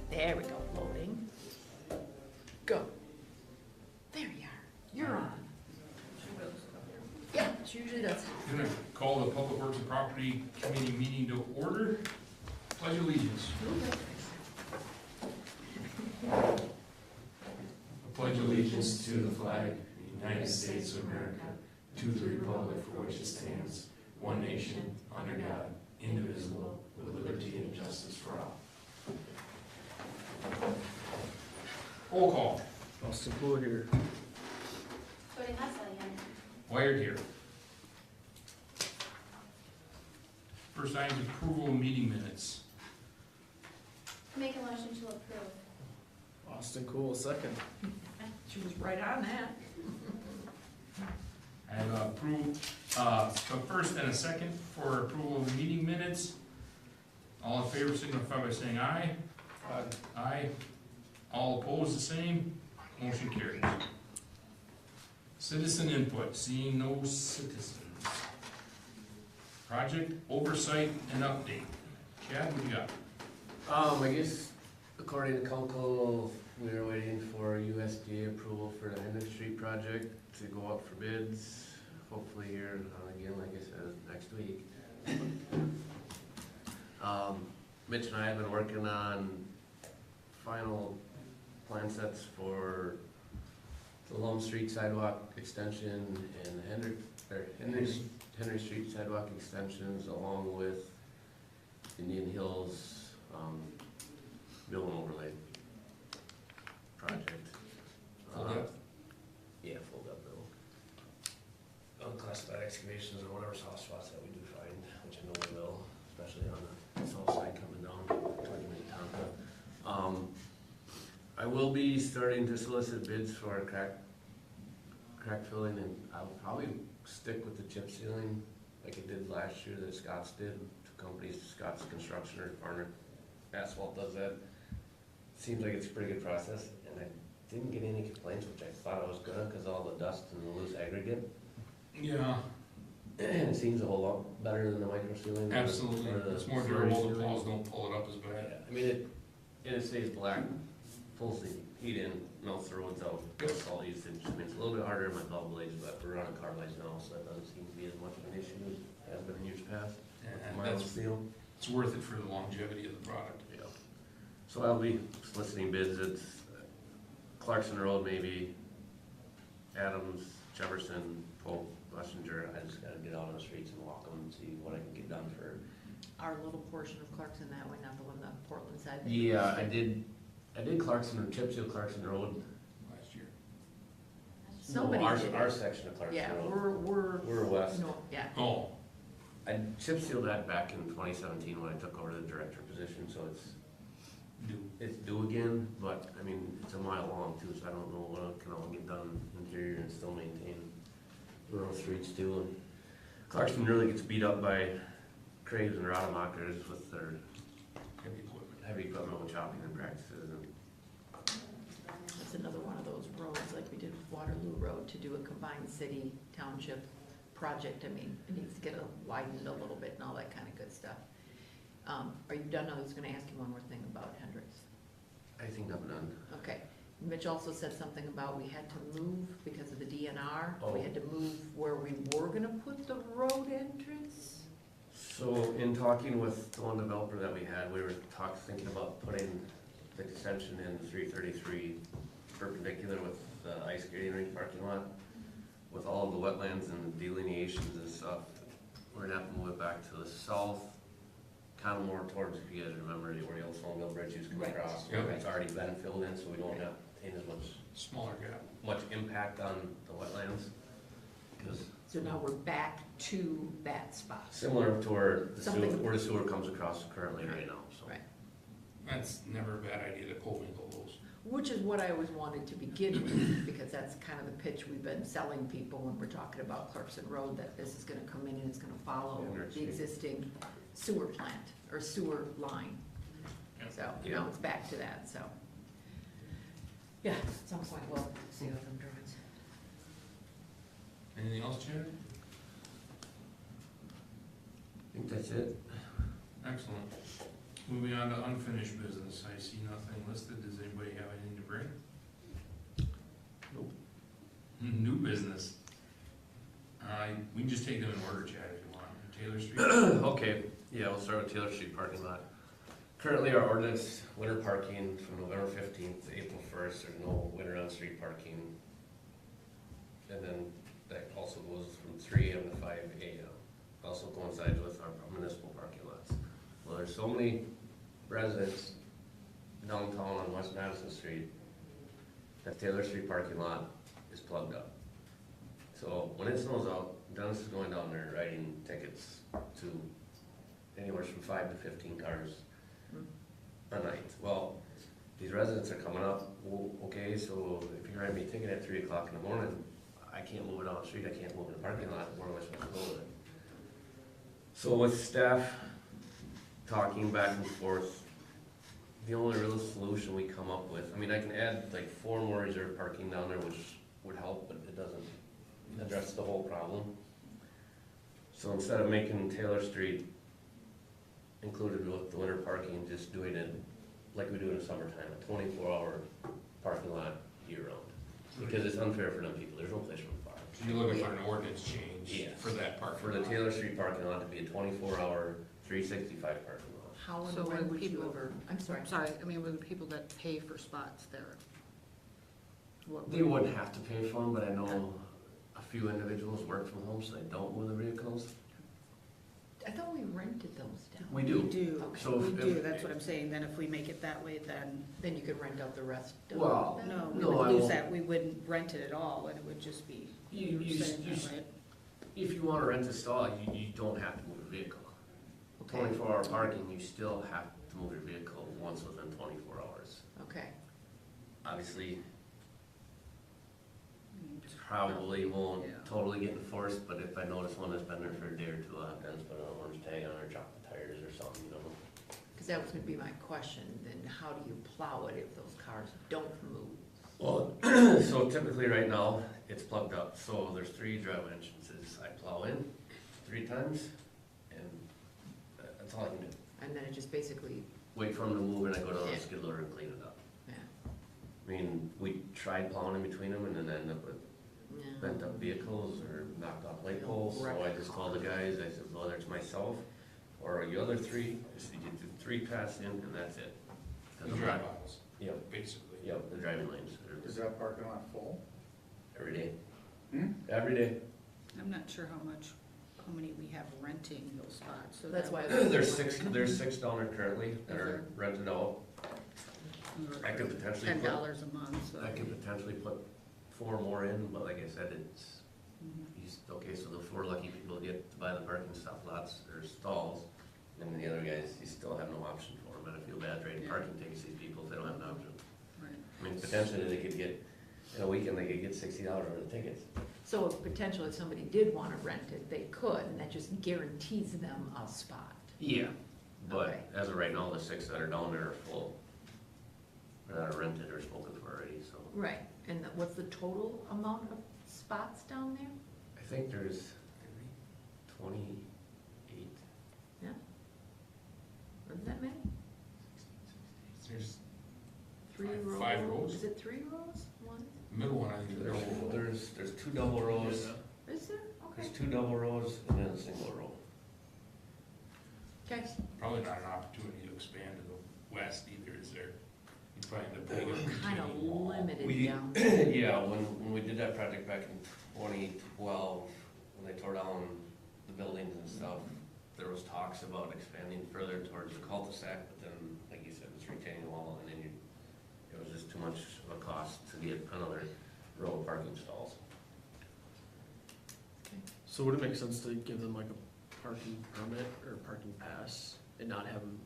There we go, loading. Go. There you are, you're on. Yeah, she usually does. I'm gonna call the Public Works and Property Committee meeting to order. Pledge allegiance. I pledge allegiance to the flag of the United States of America, to the republic for which it stands, one nation, under God, indivisible, with liberty and justice for all. Roll call. Austin Poole here. Cody Hassel here. Wired here. First item is approval of meeting minutes. Make a motion to approve. Austin Cool, second. She was right on that. I have approved, a first and a second for approval of the meeting minutes. All in favor signify by saying aye. Aye. All opposed, the same. Motion carries. Citizen input, seeing no citizens. Project oversight and update. Chad, what do you got? I guess according to council, we are waiting for USDA approval for the Henry Street project to go up for bids. Hopefully here, again, like I said, next week. Mitch and I have been working on final plan sets for the Lum Street sidewalk extension and Henry Street sidewalk extensions, along with Indian Hills mill and overlay project. Full depth? Yeah, full depth mill. Unclassified excavations or whatever soft spots that we do find, which I know we will, especially on the south side coming down toward Minnetonka. I will be starting to solicit bids for our crack filling, and I'll probably stick with the chip sealing like it did last year that Scott's did. Two companies, Scott's Construction or Farmer Asphalt does that. Seems like it's a pretty good process, and I didn't get any complaints, which I thought I was gonna, because all the dust and the loose aggregate. Yeah, And it seems a whole lot better than the micro sealing. absolutely. It's more durable, the plows don't pull it up as bad. I mean, it stays black, pulls the heat in, melts the roads out, it's all usage. I mean, it's a little bit harder in my valve blades, but we're running carbides now, so that doesn't seem to be as much of an issue as it has been in years past. And Mild that's, steel. it's worth it for the longevity of the product. Yeah. So I'll be soliciting bids. It's Clarkson Road, maybe, Adams, Jefferson, Polk, Wessinger. I just gotta get out on the streets and walk them and see what I can get done for. Our little portion of Clarkson that way, not the one on Portland side. Yeah, I did Clarkson or chip seal Clarkson Road. Last year. Somebody No, did our it. section of Clarkson Yeah, Road. we're, We're west. no, yeah. Oh, I chip sealed that back in 2017 when I took over the director position, so it's It's due again, but, I mean, it's a mile long too, so I don't know what can all get done interior and still maintain rural streets too. And Clarkson really gets beat up by Craves and Rademachers with their heavy equipment with chopping and practices. And That's another one of those roads, like we did with Waterloo Road, to do a combined city township project. I mean, it needs to get widened a little bit and all that kind of good stuff. Are you done? I was gonna ask you one more thing about Hendricks. I think I'm done. Okay. Mitch also said something about we had to move because of the DNR. We Oh. had to move where we were gonna put the road entrance. So in talking with the one developer that we had, we were thinking about putting the extension in 333 perpendicular with the ice skating rink parking lot. With all of the wetlands and delineations and stuff, we're gonna have to move it back to the south, kind of more towards, if you guys remember, where the old snowmobile bridge used to come Right. across. Yep. It's already been filled in, so we don't have to take as Smaller gap. much impact on the wetlands. Because So now we're back to that spot. similar to Something- where the sewer comes across currently right now, so. Right. That's never a bad idea to co-mingle those. Which is what I always wanted to begin with, because that's kind of the pitch we've been selling people when we're talking about Clarkson Road, that this is gonna come in and it's gonna follow the existing sewer plant, or sewer line. So, now it's back to that, so. Yeah, at some point we'll see how them drawings. Anything else, Chad? I think that's it. Excellent. Moving on to unfinished business, I see nothing listed, does anybody have anything to bring? Nope. New business. We can just take them in order, Chad, if you want. Taylor Street, Okay, yeah, we'll start with Taylor Street parking lot. Currently, our ordinance, winter parking from November 15th to April 1st, there's no winter on-street parking. And then that also goes from 3 AM to 5 AM. Also coincides with our municipal parking lots. Well, there's so many residents downtown on West Madison Street that Taylor Street parking lot is plugged up. So when it snows out, Dennis is going down there writing tickets to anywhere from 5 to 15 cars a night. Well, these residents are coming up, well, okay, so if you write me a ticket at 3 o'clock in the morning, I can't move it down the street, I can't move it in the parking lot, where am I supposed to go with it? So with staff talking back and forth, the only real solution we come up with, I mean, I can add like 4 more reserved parking down there, which would help, but it doesn't address the whole problem. So instead of making Taylor Street included with the winter parking, just doing it like we do in the summertime, a 24-hour parking lot year-round. Because it's unfair for them people, there's no place for them to park. so you're looking for an ordinance change Yes. for that park. For the Taylor Street parking lot to be a 24-hour, 365 parking lot. How and So when when would you people- ever, I'm sorry. Sorry, I mean, with the people that pay for spots there. They wouldn't have to pay for them, but I know a few individuals work from home, so they don't move their vehicles. I thought we rented those down. We We do. do, Okay. So we if- do, that's what I'm saying, then if we make it that way, then, Then you could rent out the rest. of Well, that? no, we No, I would lose won't. that, we wouldn't rent it at all, and it would just be, You- were you- saying you- that, right? If you wanna rent a stall, you don't have to move your vehicle. Okay. 24-hour parking, you still have to move your vehicle once within 24 hours. Okay, Obviously, Mm, probably won't Yeah. totally get enforced, but if I notice one that's been there for a day or two, I'll have Dennis put an orange tag on or drop the tires or something, you know? because that was gonna be my question, then how do you plow it if those cars don't move? Well, so typically right now, it's plugged up, so there's 3 driveway entrances. I plow in 3 times, and that's all I can do. And then it just basically, Wait for them to move, and I go down Yeah. the skid loader and clean it up. yeah, I mean, we tried plowing in between them, and then end up with yeah. bent up vehicles or knocked off light poles, so I just called the guys, I said, whether it's myself or the other 3, I said, you do 3 pass in, and that's it. 'Cause The I'm drive not- aisles, Yep, basically. yep, the driving lanes, Is that parking lot full? every day. Hmm? Every day. I'm not sure how many we have renting those spots, so. That's that why. would- There's 6 down there currently that Is are there? rented out. I could potentially put, $10 a month, so. I could potentially put 4 more in, but like I said, it's, Mhm. okay, so the 4 lucky people get to buy the parking stop lots or stalls, And the other guys, you still have no option for them, and I feel bad writing Yeah. parking tickets to these people if they don't have an option. Right. I mean, potentially they could get, in a weekend, they could get $60 worth of tickets. So if potentially if somebody did wanna rent it, they could, and that just guarantees them a spot. Yeah. But Okay. as of right now, the 6 that are down there are full. Or that are rented or spoken for already, so. Right, and what's the total amount of spots down there? I think there's 28. Yeah? Isn't that many? There's Three Five- rows? 5 rows? Is it 3 rows? One? middle one, I think, is There's 2 double rows, Is there? Okay. there's 2 double rows and then a single row. Okay. probably not an opportunity to expand to the west either, is there? You probably end up putting a Kinda retaining wall. limited We- down. Yeah, when we did that project back in 2012, when they tore down the buildings and stuff, there was talks about expanding further towards the cul-de-sac, but then, like you said, it's retaining wall, and then it was just too much of a cost to get another row of parking stalls. So would it make sense to give them like a parking permit or parking pass and not have them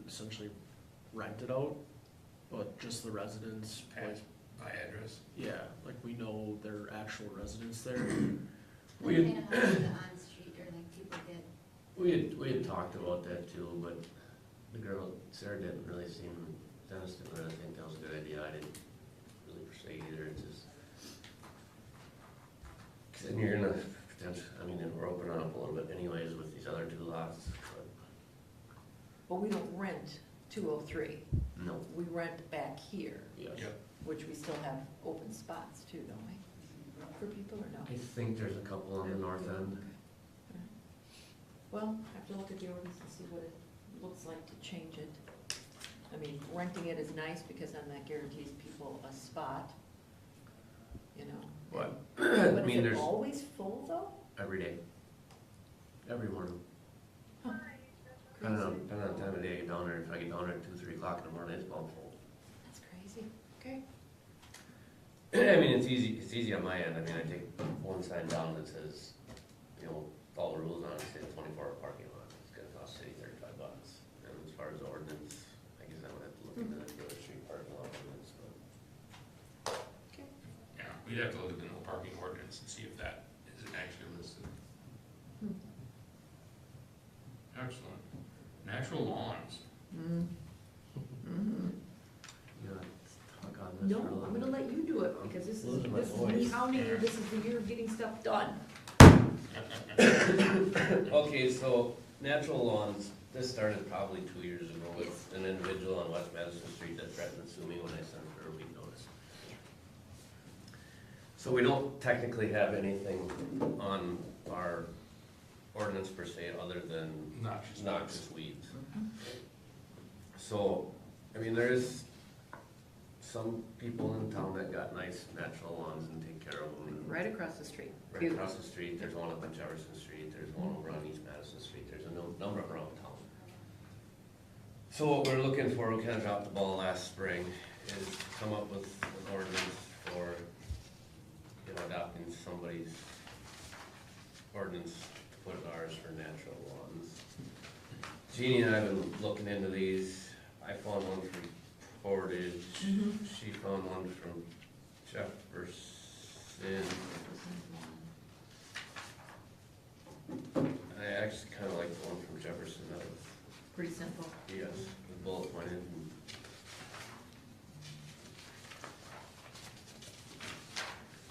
essentially rent it out, but just the residents, like, By address. yeah, like we know their actual residents there? We Like had- kind of how the on-street or like people get, We had talked about that too, but the girl, Sarah didn't really seem, Dennis didn't really think that was a good idea, I didn't really per se either, it's just. Cause then you're gonna, I mean, and we're opening up a little bit anyways with these other 2 lots, but But we don't rent 203. no. We rent back here, Yes. Yep. which we still have open spots too, don't we? For people or no? I think there's a couple on the north end. Okay. Well, I have to look at the ordinance and see what it looks like to change it. I mean, renting it is nice because then that guarantees people a spot, you know? What? But I mean, is it there's always full though? every day, every morning. Huh. Depending on, Crazy. depending on the time of day I get down there, if I get down there at 2, 3 o'clock in the morning, it's about full. That's crazy. Okay. I mean, it's easy on my end, I mean, I take one sign down that says, you know, all the rules on it, say 24-hour parking lot, it's gonna cost city $35. And as far as the ordinance, I guess I would have to look into the other street parking lot ordinance, but. Okay. Yeah, we'd have to look at the no parking ordinance and see if that is actually listed. Hmm. Excellent. Natural lawns. Mm. Mhm. You know, talk on this No, for a little I'm gonna bit. let you do it because this is Losing my me voice. hounding you. This is the year of getting stuff done. Okay, so natural lawns, this started probably 2 years ago with Yes. an individual on West Madison Street that threatened to sue me when I sent her a week notice. So we don't technically have anything on our ordinance per se, other than Noxious. noxious weeds. So, I mean, there's some people in town that got nice natural lawns and take care of them. Right across the street. Right across the street, there's one up on Jefferson Street, there's one over on East Madison Street, there's a number around town. So what we're looking for, we kind of dropped the ball last spring, is to come up with an ordinance for, you know, adopting somebody's ordinance to put in ours for natural lawns. Jeannie and I have been looking into these, I found one from Portage, she found one from Jefferson. I actually kind of like the one from Jefferson, that was, Pretty simple. yes, the bullet pointed.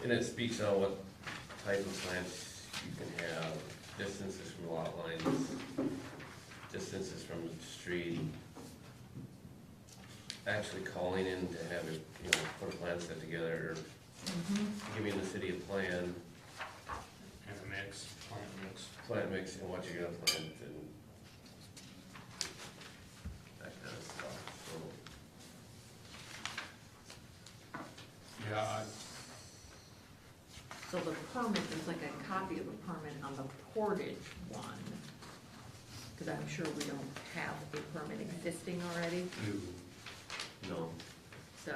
And it speaks on what type of plants you can have, distances from lot lines, distances from the street. Actually calling in to have it, you know, put a plan set together, giving the city a plan, And a mix, plant mix. plant mix and what you're gonna plant and that kind of stuff, so. Yeah, So the permit, there's like a copy of a permit on the Portage one. Cause I'm sure we don't have a permit existing already, I do. No. so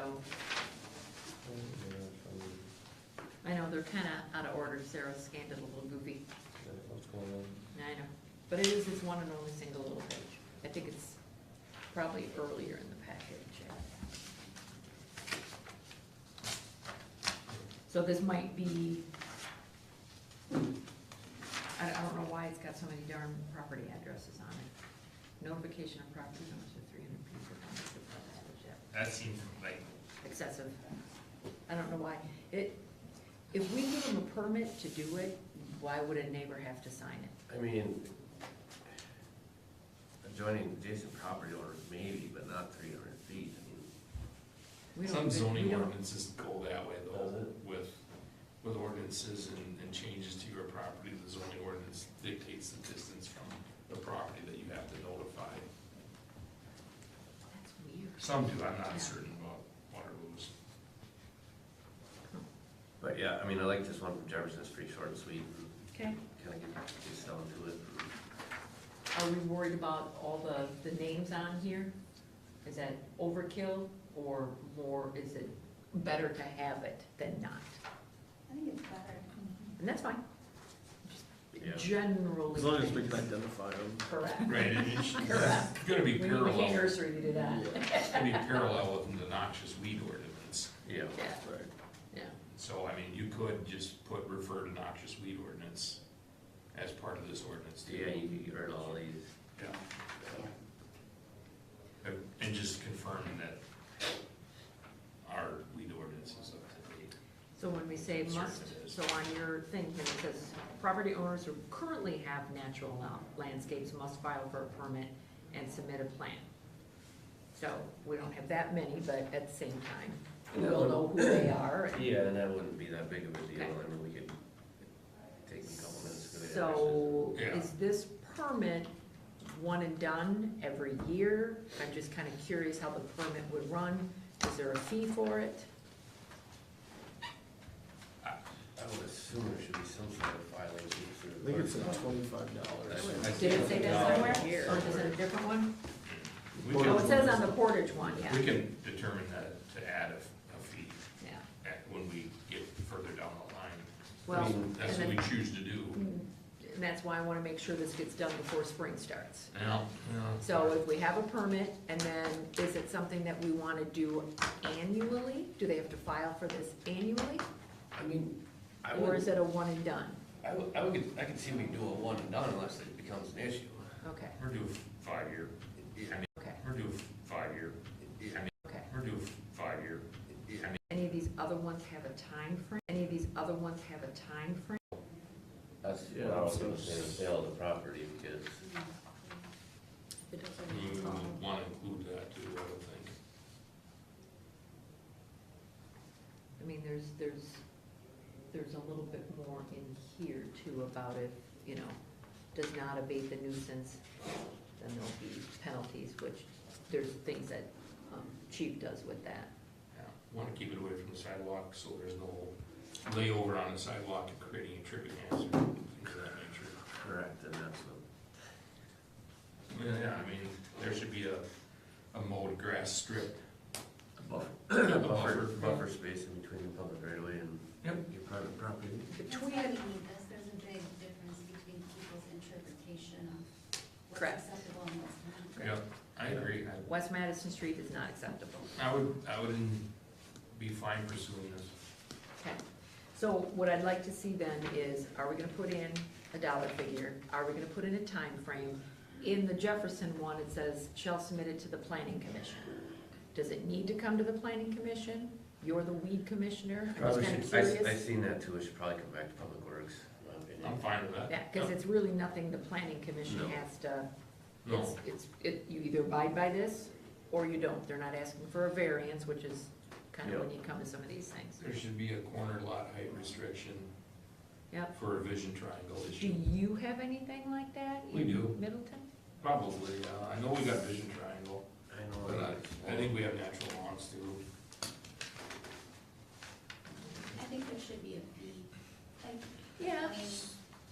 I know they're kinda out of order. Sarah scanned it a little goofy. What's going on? I know, But it is this one and only single little page. I think it's probably earlier in the package. So this might be, I don't know why it's got so many darn property addresses on it. Notification of property owners of 300 people. That seems like, Excessive. I don't know why. If we give them a permit to do it, why would a neighbor have to sign it? I mean, adjoining adjacent property owners maybe, but not 300 feet. I mean, We don't some even- we zoning don't- ordinances go that way though, Does it? with ordinances and changes to your property, the zoning ordinance dictates the distance from the property that you have to notify. That's weird. Some do, I'm Yeah. not certain about Waterloo's. But yeah, I mean, I like this one from Jefferson, it's pretty short and sweet, Okay. and kind of get down to it. Are we worried about all the names on here? Is that overkill or more, is it better to have it than not? I think it's better. And that's fine. Yeah. Generally. As long as we can identify them. Correct. Right, and it's Correct. gonna be We need parallel, McCain Nursery to do that. it's gonna be parallel with the noxious weed ordinance. Yeah. Yeah, Right. yeah. So, I mean, you could just refer to noxious weed ordinance as part of this ordinance. too. Yeah, you could get rid of all these. Yeah. And just confirming that our weed ordinance is up to date. So when we say Sure must, it is. so on your thing here, it says, property owners who currently have natural landscapes must file for a permit and submit a plan. So we don't have that many, but at the same time, we will know who they are. and- Yeah, and that wouldn't be that big of a deal, Okay. I mean, we could take a couple minutes to go there. So Yeah. is this permit one and done every year? I'm just kind of curious how the permit would run. Is there a fee for it? I would assume there should be some sort of filing fee for. I think it's about $25. Did it say that somewhere, Here. or is it a different one? We Oh, it can, says on the Portage one, yeah. we can determine that to add a fee Yeah, when we get further down the line. well, mean, That's and what we then- choose to do. and that's why I want to make sure this gets done before spring starts. Now, So if we have a permit, and then is it something that we want to do annually? Do they have to file for this annually? I mean, I Or is would, it a one and done? I could see we do a one and done unless it becomes an issue. Okay, we're due 5 year, okay, we're due 5 year, okay. we're due 5 year. Any of these other ones have a time frame? Any of these other ones have a time frame? That's Yeah, what I was so gonna it's- say, sale of the property, because It doesn't You even want to include that too, I would think. I mean, there's a little bit more in here too about if, you know, does not abate the nuisance, then there'll be penalties, which there's things that chief does with that. Yeah, want to keep it away from the sidewalk, so there's no layover on the sidewalk and creating a tripping hazard, things of that nature. correct, and that's what. Yeah, I mean, there should be a mowed grass strip. Buffer space in between the public right of way and Yep. your private property. That's why we need this, there's a big difference between people's interpretation of what's Correct. acceptable and what's not. Yep, I agree. West Madison Street is not acceptable. I would be fine pursuing this. Okay, so what I'd like to see then is, are we gonna put in a dollar figure? Are we gonna put in a time frame? In the Jefferson one, it says, shall submit it to the planning commission. Does it need to come to the planning commission? You're the weed commissioner, I'm Probably just should, kinda I curious. seen that too, it should probably come back to Public Works, in my opinion. I'm fine with that. Yeah, cause it's really nothing the planning commission No. has to, No, you either abide by this, or you don't. They're not asking for a variance, which is kinda when you come to some of these things. there should be a corner lot height restriction Yep. for a vision triangle Do issue. you have anything like that We in do. Middleton? Probably, I know we got vision triangle, I know. but I think we have natural lawns too. I think there should be a fee, like, Yeah, I mean,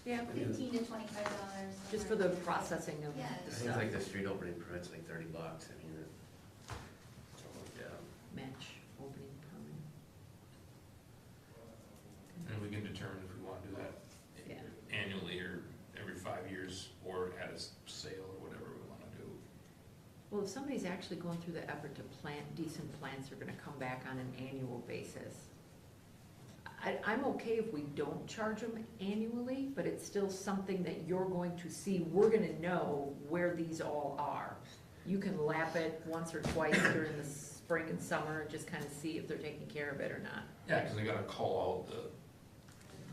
yeah, $15 to $25. just for the somewhere. processing of Yeah. the I think stuff. like the street opening permit's like $30, I mean, yeah. Match opening permit. And we can determine if we want to do that Yeah. annually or every 5 years or at a if somebody's actually going through the effort to plant decent plants, they're gonna come back on an annual basis. I'm okay if we don't charge them annually, but it's still something that you're going to see, we're gonna know where these all are. You can lap it once or twice during the spring and summer, and just kinda see if they're taking care of it or not. Yeah, because they gotta call out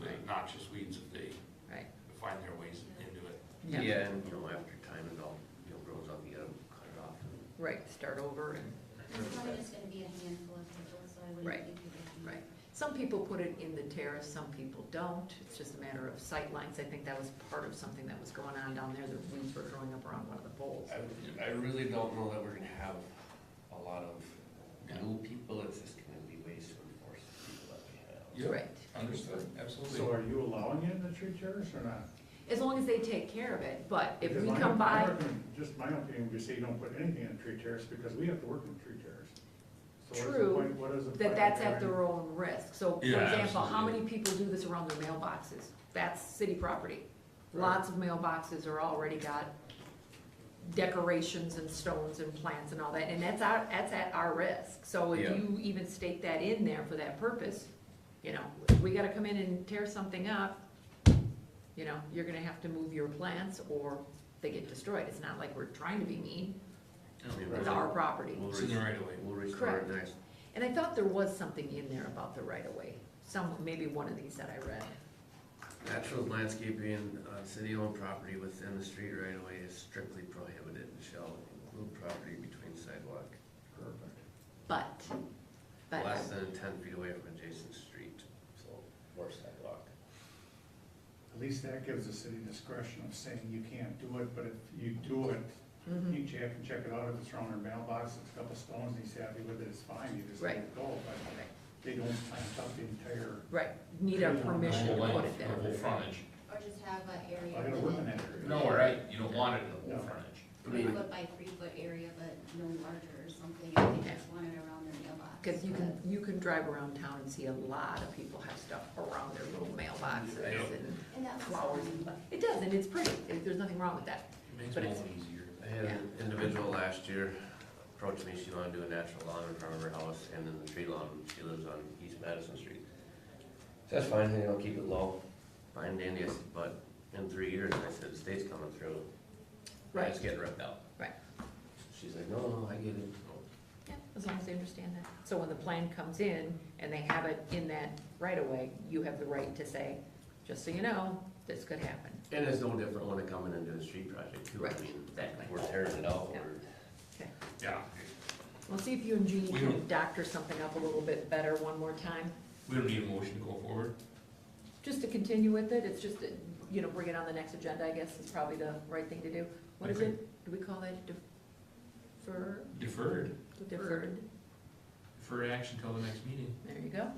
the noxious weeds if they Right. find their ways into it. Yeah. Yeah, and, you know, after time it all, you know, grows up, you gotta cut it off. Right, start over and, There's probably just gonna be a handful of people, so I Right, wouldn't think it would be. right. Some people put it in the terrace, some people don't. It's just a matter of sight lines. I think that was part of something that was going on down there. The weeds were growing up around one of the poles. I really don't know that we're gonna have a lot of new people, it's just gonna be ways to enforce the people that we have. Yeah. Right. Understood, absolutely. So are you allowing it in the tree terrace or not? As long as they take care of it, but if Because we my- come my by, Just my opinion, we say don't put anything in a tree terrace because we have to work in the tree terrace. So what is the True, point- what is the that point of that's at having- their own risk. So, for Yeah, example, how absolutely. many people do this around their mailboxes? That's city property. Right. Lots of mailboxes are already got decorations and stones and plants and all that, and that's at our risk. So if Yeah. you even state that in there for that purpose, you know, we gotta come in and tear something up, you know, you're gonna have to move your plants or they get destroyed. It's not like we're trying to be mean, I mean, it's we'll- our property. we'll It's in the right of way. We'll restore it Correct. next. And I thought there was something in there about the right of way, maybe one of these that I read. Natural landscaping on city-owned property within the street right of way is strictly prohibited and shall include property between sidewalk Perfect. But, less than 10 feet away from adjacent street, so, or sidewalk. At least that gives the city discretion of saying you can't do it, but if you do it, Mhm. each have to check it out. If it's around their mailbox, it's a couple stones, and he's happy with it, it's fine, you just let Right. it go. But they don't plant up the entire, right, need a permission to put it The there. whole frontage. Or just have an area. I gotta work in that area. No, right, you don't want it in the whole No. frontage. I mean, 3 foot by 3 foot area, but no larger or something, if they just want it around their mailbox. Cause you can drive around town and see a lot of people have stuff around their little mailboxes and And that's. flowers. It does, and it's pretty, there's nothing wrong with that. It makes But it it's- easier. I had an individual last year approach me, she wanted to do a natural lawn in front of her house, and then the tree lawn, she lives on East Madison Street. So that's fine, you know, keep it low, fine, dandy, I said, but in 3 years, I said, the state's coming through. Right. It's getting ripped out. Right. She's like, no, I get it. Yeah, as long as they understand that. So when the plan comes in and they have it in that right of way, you have the right to say, just so you know, this could happen. And it's no different when they come in and do a street project too, I Right, mean, exactly. we're tearing it out, Yeah. we're. Okay. Yeah, Well, see if you and Jeannie We can don't- doctor something up a little bit better one more time. we don't need a motion to go forward. Just to continue with it, it's just, you know, bring it on the next agenda, I guess, is probably the right thing to do. What is Okay. it? Do we call that deferred? Deferred, Deferred, defer action till the next meeting, there you go.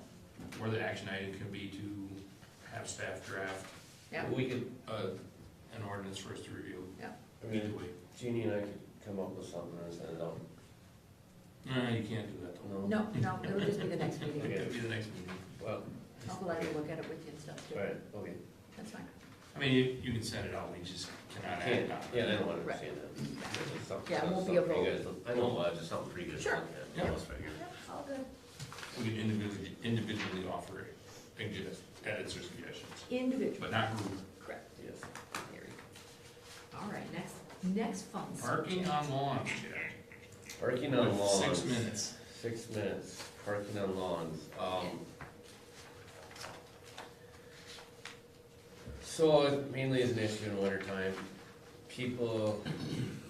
or the action item can be to have staff draft, Yeah, We could, an ordinance for us to review. yeah. I Either mean, way. Jeannie and I could come up with something and send it out. No, you can't do that though. No, it'll just be the next meeting. It'll be the next meeting. Well, I'll let you look at it with you and stuff too. right, okay. That's fine. I mean, you can send it out, we just cannot add Can't, it on. yeah, I don't want to Right. say that. It's something- Yeah, it won't be a something you vote. guys- I know, but just something pretty good. to Sure. look at, Yeah. let's figure. Yeah, all good. We can individually offer edits or suggestions, Individual, but not group. correct. Yes. There you go. All right, next fun Parking subject. on lawns, Jack. Parking on With lawns. 6 minutes. 6 minutes, parking on lawns. So it mainly is an issue in winter time. People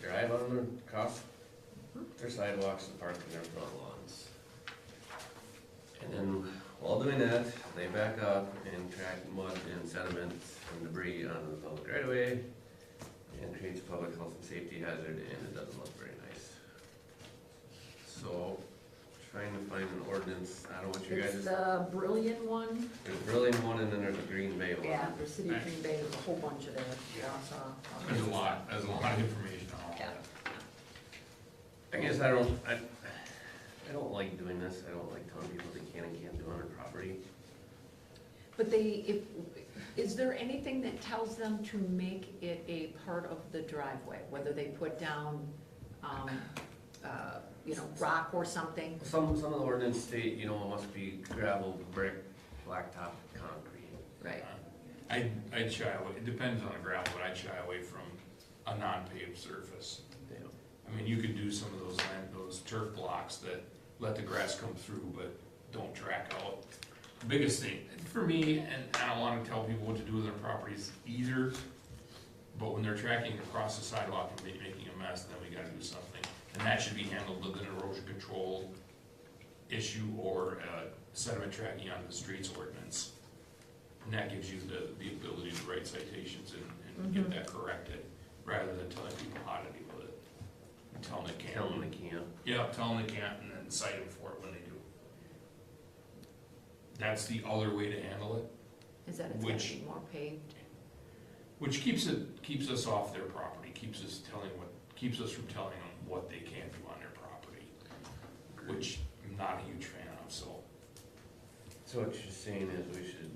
drive on their, across their sidewalks and park in their front lawns. And then while doing that, they back up and track mud and sediment and debris on the public right of way and creates a public health and safety hazard, and it doesn't look very nice. So, trying to find an ordinance, I don't know what you guys, It's the Brilliant one. there's really one and then there's a Green Bay one. Yeah, there's City of Green Bay, there's a whole bunch of there. Yeah, There's a lot of information on all Yeah. that. I guess I don't like doing this, I don't like telling people they can and can't do on their property. But is there anything that tells them to make it a part of the driveway? Whether they put down, rock or something. Some of the ordinance state, it must be gravel, brick, blacktop, concrete. Right. I'd shy away, it depends on the gravel, but I'd shy away from a non-paved surface. Yeah. I mean, you could do some of those turf blocks that let the grass come through, but don't track out. The biggest thing, for me, and I don't wanna tell people what to do with their properties either, but when they're tracking across the sidewalk and making a mess, then we gotta do something. And that should be handled with an erosion control issue or sediment tracking onto the streets ordinance. And that gives you the ability to write citations and get that corrected, rather than telling people how to deal with it. And tell them they can't. Tell them they can't. Yeah, tell them they can't, and then cite them for it when they do. That's the other way to handle it, Is that it's gonna be more paved? which keeps us off their property, keeps us from telling them what they can do on their property, which I'm not a huge fan of, so. So what you're saying is we should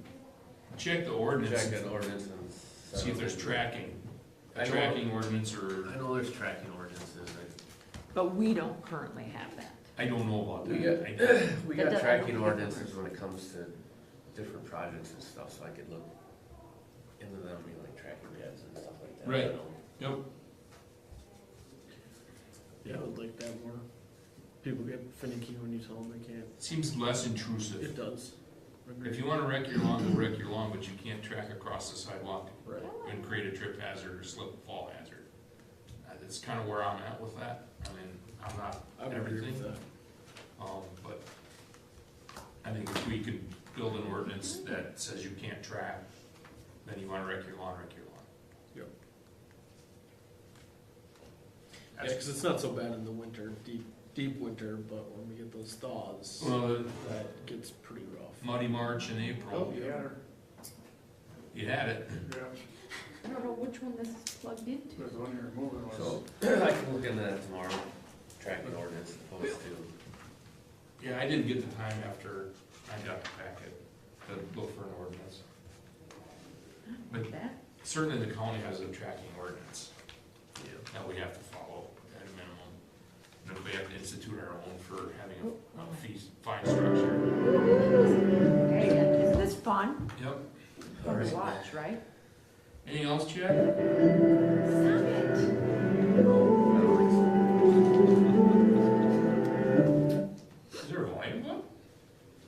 Check the ordinance. check that ordinance and. See if there's tracking, I a know- tracking ordinance, or, I know there's tracking ordinances, But we don't currently have that. I don't know about We that. we That got does- tracking ordinances when it comes to different projects and stuff, so I could look into them, like tracking beds and stuff like that. Right. Yep, Yeah, I would like that more. People get finicky when you tell them they can't. seems less intrusive. It does. If you wanna wreck your lawn, go wreck your lawn, but you can't track across the sidewalk Right. and create a trip hazard or slip and fall hazard. That's kinda where I'm at with that. I mean, I'm not I would agree everything, with that. but I think if we could build an ordinance that says you can't track, then you wanna wreck your lawn, wreck your lawn. Yep. Yeah, That's- cause it's not so bad in the winter, deep winter, but when we get those thaws, Well, that gets pretty rough. muddy March and April, Yeah, you had it. yeah, I don't know which one this is plugged into. the one you're moving was. So, I can look into that tomorrow, tracking ordinance opposed to, Yeah, I didn't get the time after I got the packet to look for an ordinance. But That, certainly the county has a tracking ordinance yeah. that we have to follow at a minimum. And if we have to institute our own for having a fine structure. is this fun? Yep. Fun to watch, right? Anything else, Chad? Stop it. Is there a volume up?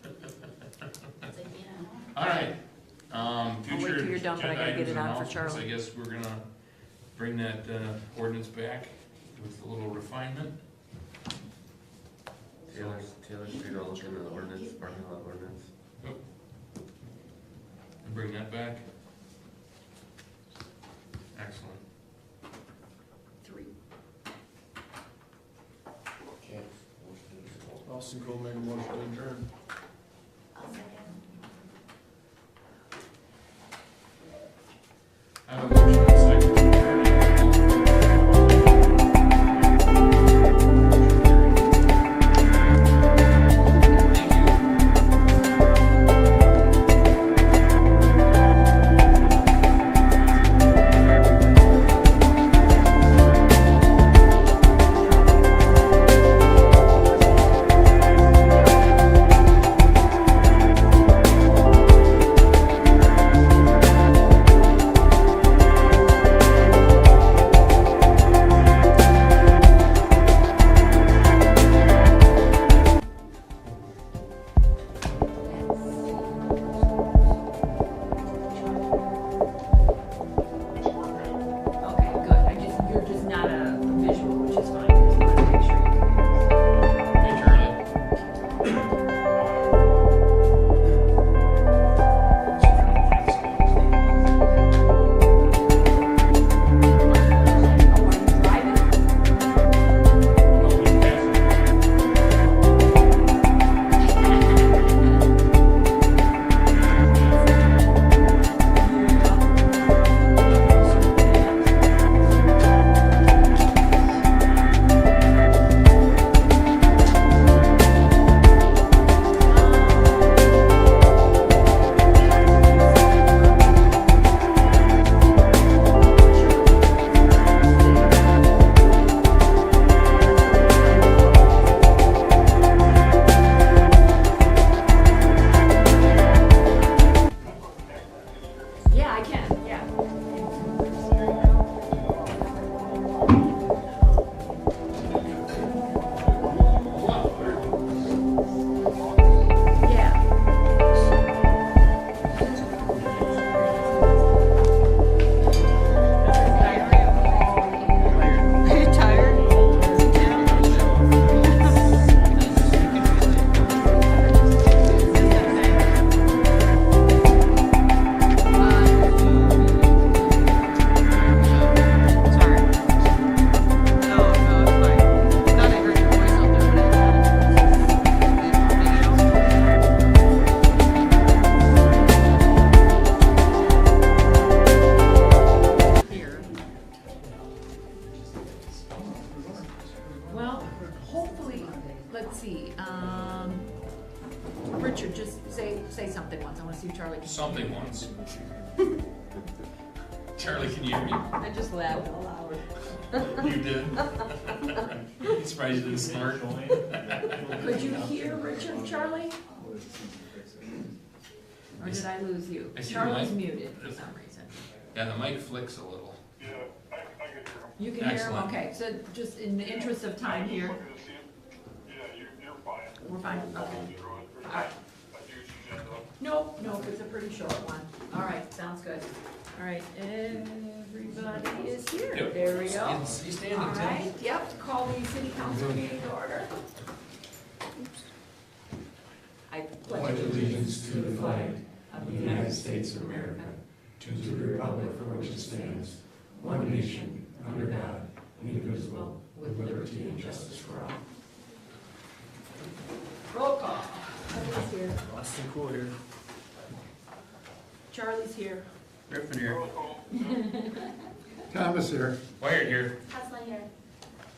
It's like, All right, wait future till you're done, but I agenda gotta get items it and on for announcements. Charlie. I guess we're gonna bring that, ordinance back with a little refinement. Taylor Street, I'll look into the ordinance, parking lot ordinance. And bring that back. Excellent. 3. Okay. Austin Cole make a motion to adjourn. I'll second. I have a motion and a second. I can, yeah. Yeah. Are you tired? Sorry. No, it's fine. Thought I heard your voice out there, but I didn't. Here. Well, hopefully, let's see, Richard, just say something once, I wanna see if Charlie can. Something once. Charlie, can you hear me? I just laughed aloud. You did? He's surprised you didn't snort. Could you hear Richard, Charlie? Or did I lose you? I see your Charlie's mic. muted for some reason. Yeah, the mic flicks a little. You can hear him, Excellent. okay, so just in the interest of time here, Yeah, you're fine. we're fine, okay. All right. Nope, it's a pretty short one. All right, sounds good. All right, everybody is here. Yep. There we go. Stay standing, All Tim. right, yep, call the city council meeting to order. I Pledge allegiance to the flag of the United States of America, to the republic for which it stands, one nation, under God, indivisible, with liberty and justice for all. Roll call. Somebody's here. Austin Cool here. Charlie's here. Griffin here. Thomas here. Wired here. Hustler here.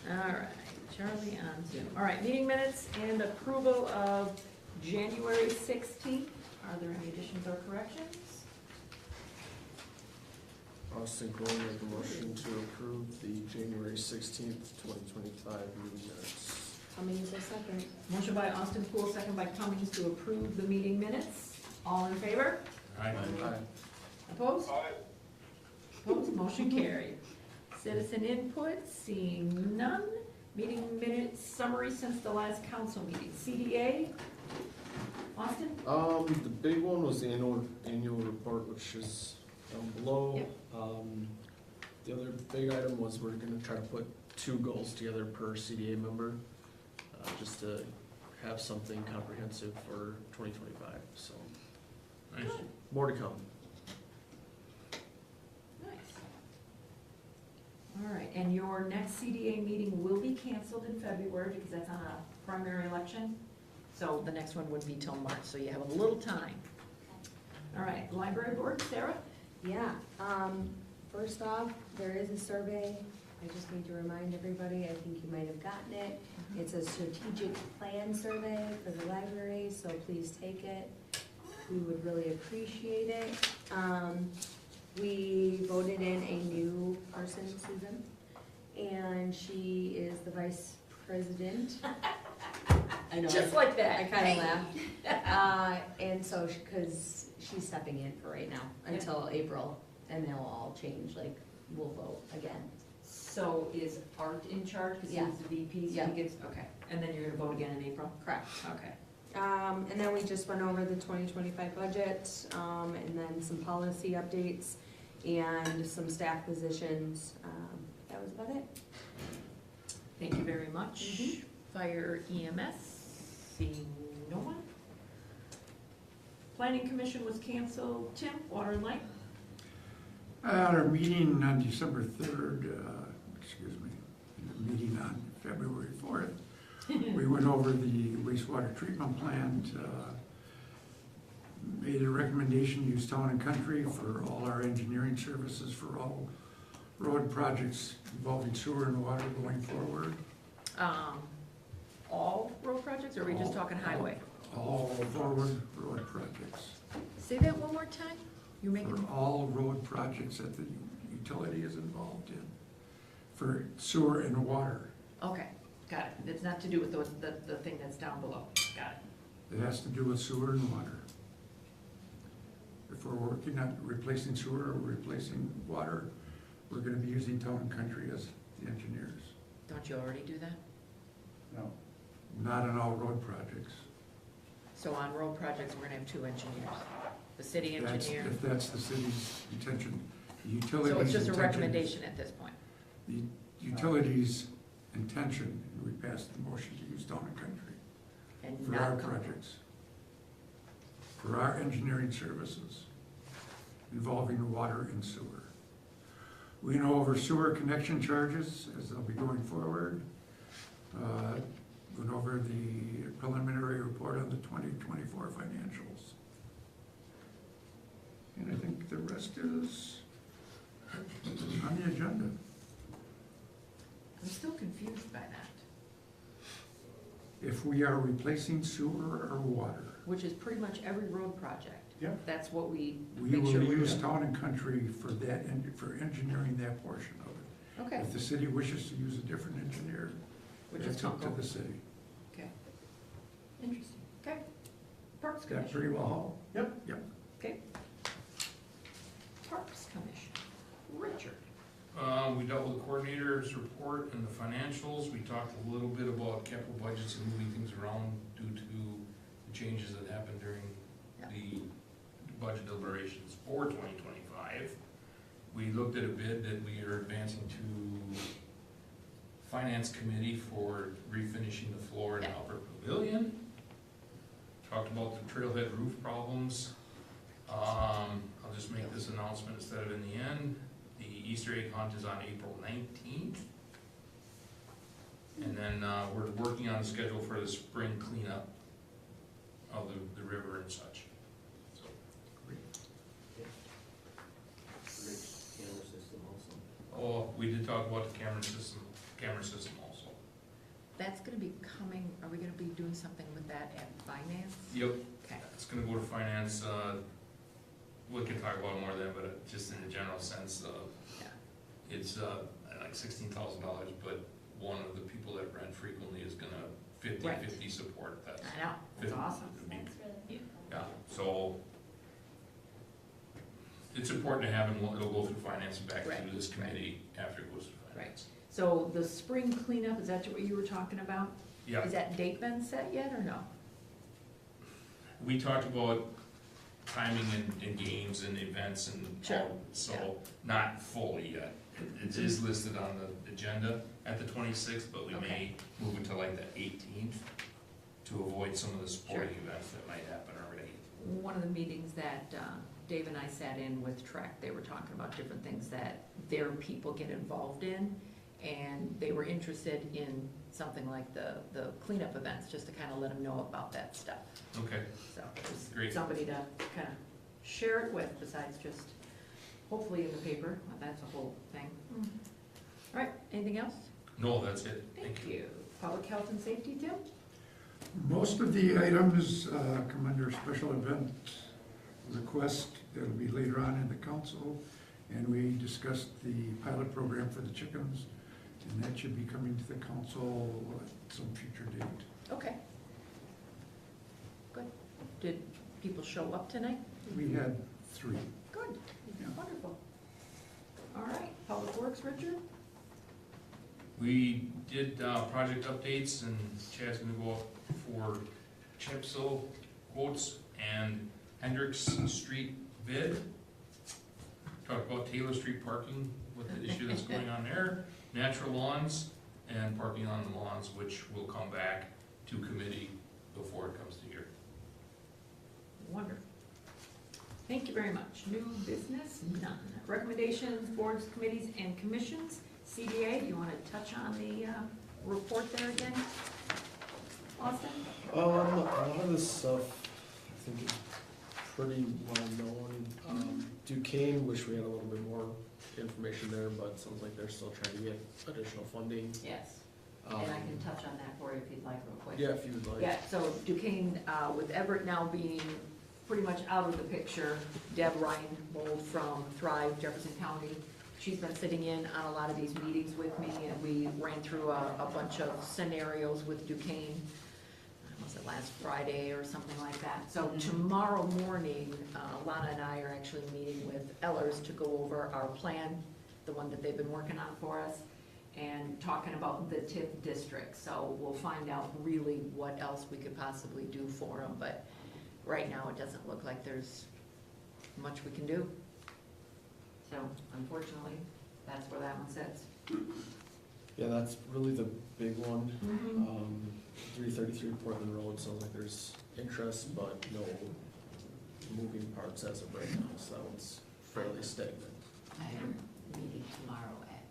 All right, Charlie on Zoom. All right, meeting minutes and approval of January 16th. Are there any additions or corrections? Austin Cool, make a motion to approve the January 16th, 2025 meeting minutes. Cummings a second. Motion by Austin Poole, second by Cummings to approve the meeting minutes. All in favor? Aye. Opposed? Opposed, motion carried. Citizen input, seeing none. Meeting minutes summary since the last council meeting. CDA? Austin? The big one was the annual report, which is down below. Yep. The other big item was we're gonna try to put 2 goals together per CDA member, just to have something comprehensive for 2025, so Nice. more to come. Nice. All right, and your next CDA meeting will be canceled in February because that's on a primary election. So the next one would be till March, so you have a little time. All right, library board, Sarah? Yeah, first off, there is a survey. I just need to remind everybody, I think you might have gotten it. It's a strategic plan survey for the library, so please take it. We would really appreciate it. We voted in a new person, Susan, and she is the vice president. I know. Just like I that. kinda laughed. And so, because she's stepping in for right now, until April, and they'll all change, like, we'll vote again. So is Art in charge, because Yeah. he's the VP, so Yeah. he gets, okay. And then you're gonna vote again in April? Correct. Okay. And then we just went over the 2025 budget, and then some policy updates, and some staff positions. That was about it. Thank you very much. Fire EMS, seeing no one. Planning Commission was canceled. Tim, Water and Light? At our meeting on December 3rd, meeting on February 4th, we went over the wastewater treatment plant, made a recommendation to use Town and Country for all our engineering services for all road projects involving sewer and water going forward. All road projects, or are we just talking highway? All forward road projects. Say that one more time? You're making, For all road projects that the utility is involved in, for sewer and water. okay, got it. It's not to do with the thing that's down below. Got it. It has to do with sewer and water. If we're working on replacing sewer or replacing water, we're gonna be using Town and Country as the engineers. Don't you already do that? No. Not on all road projects. So on road projects, we're gonna have two engineers, the city engineer. If that's the city's intention, the utilities' So it's just a intention- recommendation at this point. The utilities' intention, and we passed the motion to use Town and Country And for our not come. projects. For our engineering services involving water and sewer. We know over sewer connection charges as they'll be going forward. Went over the preliminary report on the 2024 financials. And I think the rest is on the agenda. I'm still confused by that, If we are replacing sewer or water, which is pretty much every road project. Yeah. That's what we we make will sure we use do. Town and Country for that, for engineering that portion of it. Okay, If the city wishes to use a different engineer, which is that's up to Tunco. the city. Okay. Interesting, okay. Parks That Commission. pretty well all? Yep. Yep. Okay. Parks Commission, Richard. We dealt with the coordinator's report and the financials. We talked a little bit about capital budgets and moving things around due to the changes that happened during the budget deliberations for 2025. We looked at a bid that we are advancing to Finance Committee for refinishing the floor in the upper pavilion. Talked about the trailhead roof problems. I'll just make this announcement instead of in the end. The Easter egg hunt is on April 19th. And then we're working on the schedule for the spring cleanup of the river and such. So, Camera system also. oh, we did talk about the camera system also. That's gonna be coming, are we gonna be doing something with that at finance? Yep, Okay, it's gonna go to finance. We can talk about it more then, but just in a general sense, yeah, it's like $16,000, but one of the people that rent frequently is gonna 50-50 support that. I know, that's awesome. That's really Yeah, so it's important to have, and it'll go through finance and back Right, to this committee after it goes through finance. So the spring cleanup, is that what you were talking about? Yeah, Is that date been set yet or no? we talked about timing and games and events and Sure, all, so not fully yet. It is listed on the agenda at the 26th, but we may move it to like the 18th to avoid some of the sporting events that might happen already. One of the meetings that Dave and I sat in with Trek, they were talking about different things that their people get involved in, and they were interested in something like the cleanup events, just to kind of let them know about that stuff. Okay, So there's Great. somebody to kind of share it with, besides just hopefully in the paper. Well, that's a whole thing. All right, anything else? no, that's it, Thank you. Public health and safety, Tim? Most of the items come under special event request that'll be later on in the council. And we discussed the pilot program for the chickens, and that should be coming to the council at some future date. Okay. Good. Did people show up tonight? We had 3. Good, Yeah. wonderful. All right, Public Works, Richard? We did project updates, and Chad's gonna go up for Chepso quotes and Hendricks Street bid. Talk about Taylor Street parking, with the issue that's going on there, natural lawns, and parking on the lawns, which will come back to committee before it comes to here. Wonderful. Thank you very much. New business? None. Recommendations, boards, committees, and commissions. CDA, do you want to touch on the report there again? Austin? A lot of this stuff, I think, is pretty well known. Duquesne, wish we had a little bit more information there, but it sounds like they're still trying to get additional funding. Yes. Um, And I can touch on that for you if you'd like real quick. Yeah, if you would like. Yeah, so Duquesne, with Everett now being pretty much out of the picture, Deb Reinbold from Thrive Jefferson County, she's been sitting in on a lot of these meetings with me, and we ran through a bunch of scenarios with Duquesne. was it last Friday or something like that. So tomorrow morning, Lana and I are actually meeting with Ellers to go over our plan, the one that they've been working on for us, and talking about the TIF district. So we'll find out really what else we could possibly do for them, but right now it doesn't look like there's much we can do. So unfortunately, that's where that one sits. Yeah, that's really the big one. Mhm. 333 Portland Road, sounds like there's interest, but no moving parts as of right now, so that one's fairly stagnant. I am meeting tomorrow at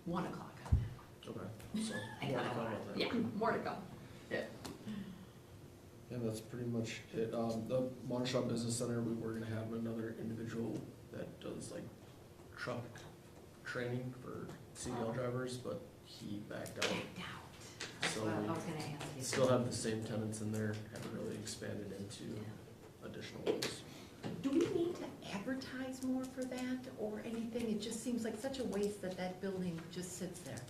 1 o'clock on that. Okay, so more to come on that. Yeah, more to come. Yeah. Yeah, that's pretty much it. The Montshot Business Center, we were gonna have another individual that does like truck training for CDL drivers, but he backed out. That's So what I we was gonna ask you. still have the same tenants in there, haven't really expanded into additional ones. Do we need to advertise more for that or anything? It just seems like such a waste that that building just sits there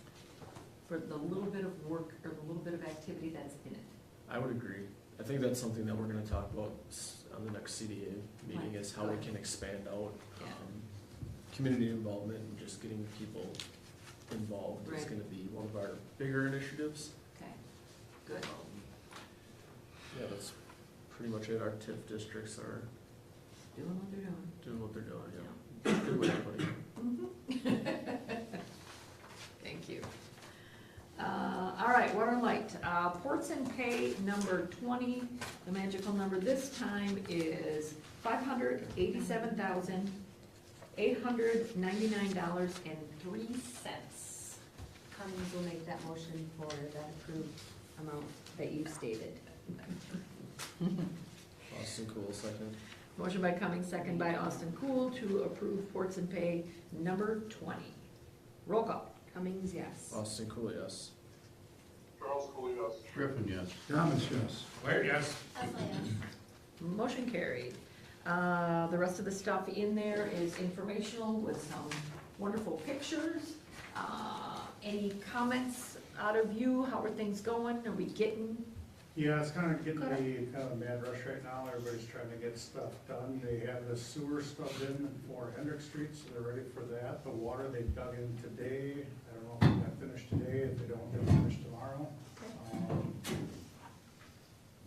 for the little bit of work or the little bit of activity that's in it. I would agree. I think that's something that we're gonna talk about on the next CDA meeting, is how we can expand out, Yeah. community involvement and just getting people involved is Right. gonna be one of our bigger initiatives. Okay, good. Yeah, that's pretty much it. Our TIF districts are Doing what they're doing. doing what they're doing, yeah. Good with everybody. Thank you. All right, water and light. Ports and pay number 20, the magical number this time is $587,899.03. Cummings will make that motion for that approved amount that you stated. Austin Cool, second. Motion by Cummings, second by Austin Cool to approve ports and pay number 20. Roll call. Cummings, yes. Austin Cool, yes. Charles Colias. Griffin, yes. Thomas, yes. Where, yes? Leslie, yes. Motion carried. The rest of the stuff in there is informational with some wonderful pictures. Any comments out of you? How are things going? Are we getting? Yeah, it's kind of getting to Okay. be kind of a mad rush right now. Everybody's trying to get stuff done. They have the sewer stuff in for Hendrick Street, so they're ready for that. The water they dug in today. I don't know if they're gonna finish today. If they don't, they'll finish tomorrow.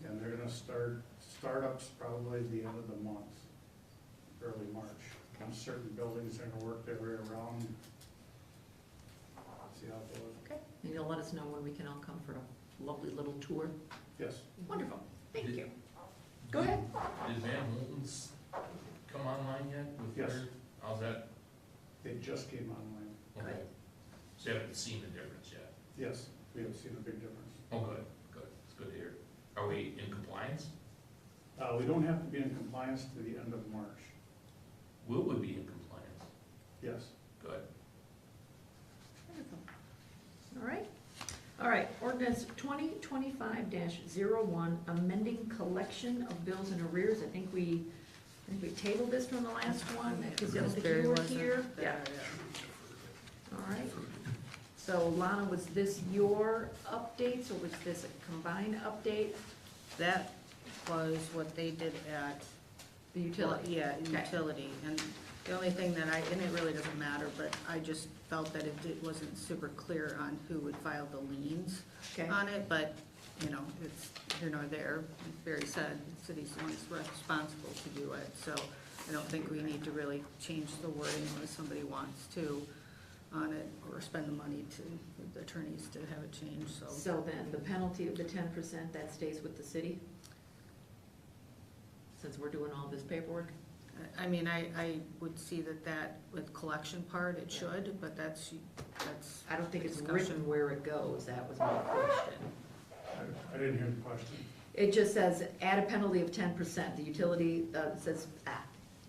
And they're gonna startups probably the end of the month, early March. On certain buildings, they're gonna work their way around. See how it goes. Okay. And you'll let us know when we can all come for a lovely little tour. Yes. Wonderful. Thank you. Go ahead. Did Van Holten's come online yet with Yes. their, how's that? They just came online. Okay. So you haven't seen the difference yet? Yes, we have seen a big difference. Oh, good, good, it's good to hear. Are we in compliance? We don't have to be in compliance to the end of March. Will we be in compliance? Yes. Good. Wonderful. All right. All right, ordinance 2025-01, amending collection of bills and arrears. I think we tabled this from the last one, because I don't think you were here. Yeah. All right. So Lana, was this your updates, or was this a combined update? That was what they did at, The utility? yeah, Okay. utility. And the only thing that and it really doesn't matter, but I just felt that it wasn't super clear on who would file the liens Okay. on it, but, you know, it's here nor there. Like Barry said, the city's the one's responsible to do it, so I don't think we need to really change the wording unless somebody wants to on it, or spend the money to, the attorneys to have it changed, so. So then, the penalty of the 10%, that stays with the city? Since we're doing all this paperwork? I mean, I would see that with collection part, it should, but that's. I don't think it's discussion. written where it goes, that was my question. I didn't hear the question. It just says, add a penalty of 10%, the utility, says,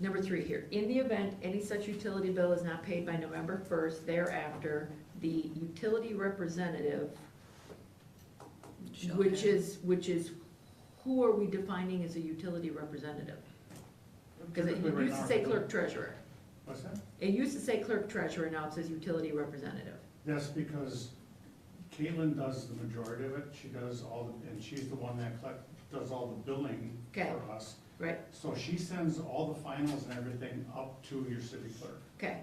number 3 here, in the event any such utility bill is not paid by November 1st, thereafter, the utility representative, Shall which have- is, who are we defining as a utility representative? Because it Typically right used to now, say clerk treasurer. What's that? It used to say clerk treasurer, now it says utility representative. That's because Caitlin does the majority of it, she does and she's the one that does all the billing Okay. for us. Right, So she sends all the finals and everything up to your city clerk. okay.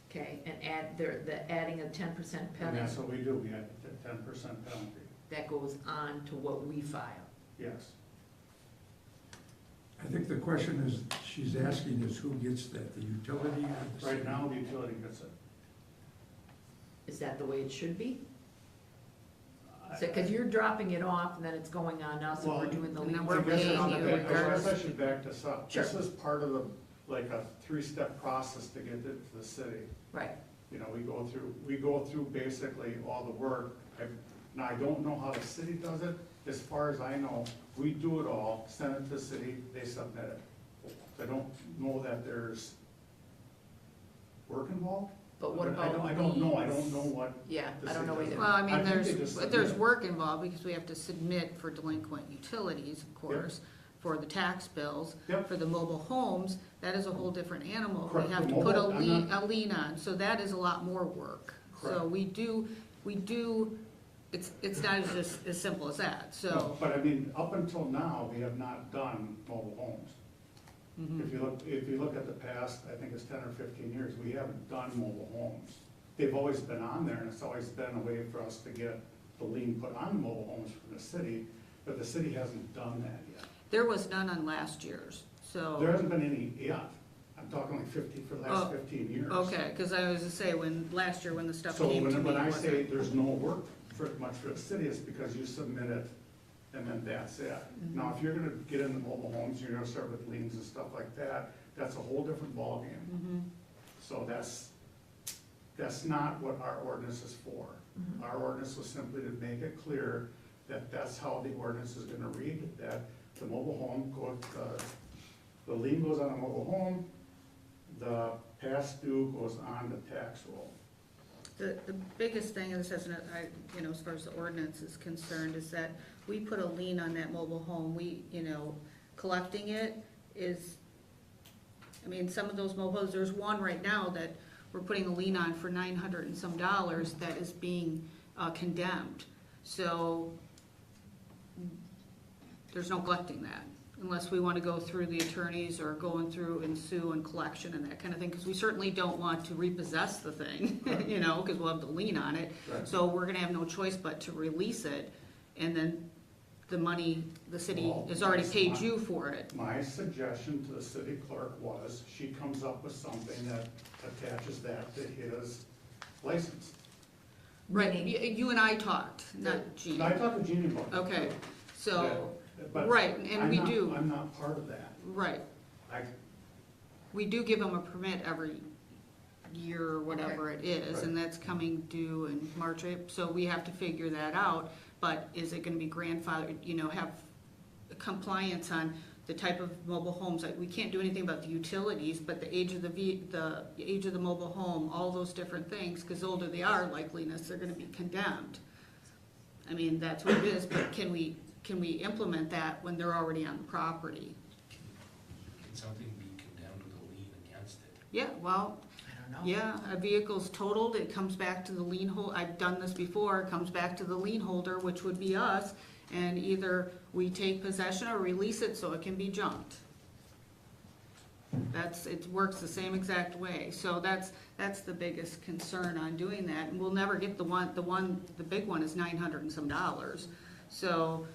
Okay, and the adding a 10% And penalty, that's what we do, we add the 10% penalty, that goes on to what we file. yes. I think the question is, she's asking is who gets that, the utility or the city? Right now, the utility gets it. Is that the way it should be? Because you're dropping it off and then it's going on us and we're Well, doing the and then legal. we're I guess paying I you should back- I regardless. guess I should back this up. Sure. This is part of like a 3-step process to get it to the city. Right, You know, we go through basically all the work. Now, I don't know how the city does it. As far as I know, we do it all, send it to the city, they submit it. I don't know that there's work involved. but what I about? don't know, I liens? don't know what. Yeah, the I don't know city does. either. Well, I I mean, think they just there's submit. work involved because we have to submit for delinquent utilities, of course, for the tax bills. Yep. For the mobile homes, that is a whole different animal. Correct. We have The to put mobile, I'm a lien on, so that is a lot more work. So Correct. we do, it's not just as simple as that, so. But I mean, up until now, we have not done mobile homes. Mhm. If you look at the past, I think it's 10 or 15 years, we haven't done mobile homes. They've always been on there, and it's always been a way for us to get the lien put on mobile homes from the city, but the city hasn't done that yet. There was none on last year's, so. There hasn't been any yet. I'm talking like 50 for the last Oh, 15 years. Okay, because I was to say, last year when the stuff So came to me. when I it say wasn't- there's no work much for the city, it's because you submit it and then that's it. Mm-hmm. Now, if you're gonna get into mobile homes, you're gonna start with liens and stuff like that, that's a whole different ballgame. Mhm. So that's not what our ordinance is for. Mhm. Our ordinance was simply to make it clear that that's how the ordinance is gonna read, that the mobile home the lien goes on a mobile home, the past due goes on the tax roll. The biggest thing, and this isn't, as far as the ordinance is concerned, is that we put a lien on that mobile home, collecting it is, some of those mobile homes, there's one right now that we're putting a lien on for $900 and some that is being condemned. So there's no collecting that, unless we want to go through the attorneys or going through and sue and collection and that kind of thing, because we certainly don't want to repossess the thing, because we'll have the lien on it. Right. So we're gonna have no choice but to release it, and then the money, the city Well, has already that's paid fine. you for it. My suggestion to the city clerk was, she comes up with something that attaches that to his license. Right, Meaning- you and I talked, not Jean. And I talked to Jeannie about it. Okay, too. so, But right, and I'm we not- do. I'm not part of that. right, I, we do give them a permit every year or whatever it is, and that's coming due in March, April, so we have to figure that out. But is it gonna be grandfathered, have compliance on the type of mobile homes? Like, we can't do anything about the utilities, but the age of the age of the mobile home, all those different things, because the older they are, likeliness they're gonna be condemned. That's what it is, but can we implement that when they're already on the property? Can something be condemned with a lien against it? Yeah, well, I don't know. yeah, a vehicle's totaled, it comes back to the lien I've done this before, it comes back to the lien holder, which would be us, and either we take possession or release it so it can be junked. It works the same exact way, so that's the biggest concern on doing that, and we'll never get the big one is $900 and some, so,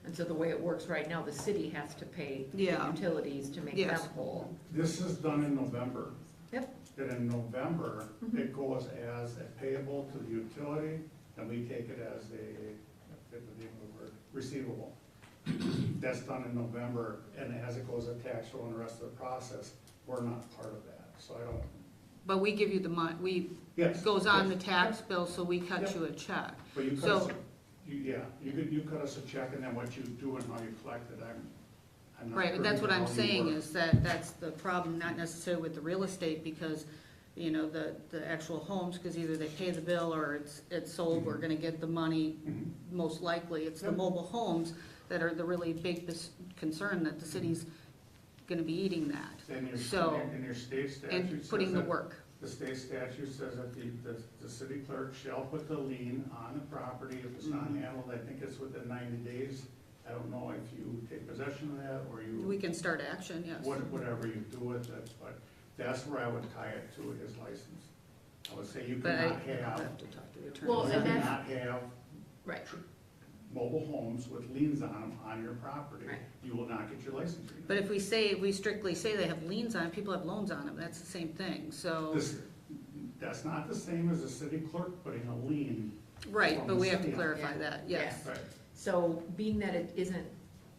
And so the way it works right now, the city has to pay the Yeah. utilities to make them Yes. whole. this is done in November. Yep. And in November, Mhm. it goes as a payable to the utility, and we take it as I forget the name of the word, receivable. That's done in November, and as it goes to tax roll and the rest of the process, we're not part of that, so I don't, but we give you the money, yes. it goes on the yes, tax bill, so we cut Yep. you a check. But you cut So- us, you cut us a check, and then what you do and how you collect it, I'm not. Right, but that's privy what to I'm how you saying work. is that's the problem, not necessarily with the real estate, because, the actual homes, because either they pay the bill or it's sold, we're gonna get the money, Mhm. most likely. It's the Yep. mobile homes that are the really big concern, that the city's gonna be eating that. And So- your state statute And says putting the that- work, the state statute says that the city clerk shall put the lien on the property if it's not handled, I think it's within 90 days. I don't know if you take possession of that or you. We can start action, yes. Whatever you do with it, but that's where I would tie it to his license. I would say you But cannot I'll have, have to talk to the attorney. Well, you and that's- cannot have Right, mobile homes with liens on them on your property. Right. You will not get your license renewed. But if we strictly say they have liens on it, people have loans on them, that's the same thing, so. That's not the same as a city clerk putting a lien. Right, from but the we have to city on it. clarify that, yes. Right. so being that it isn't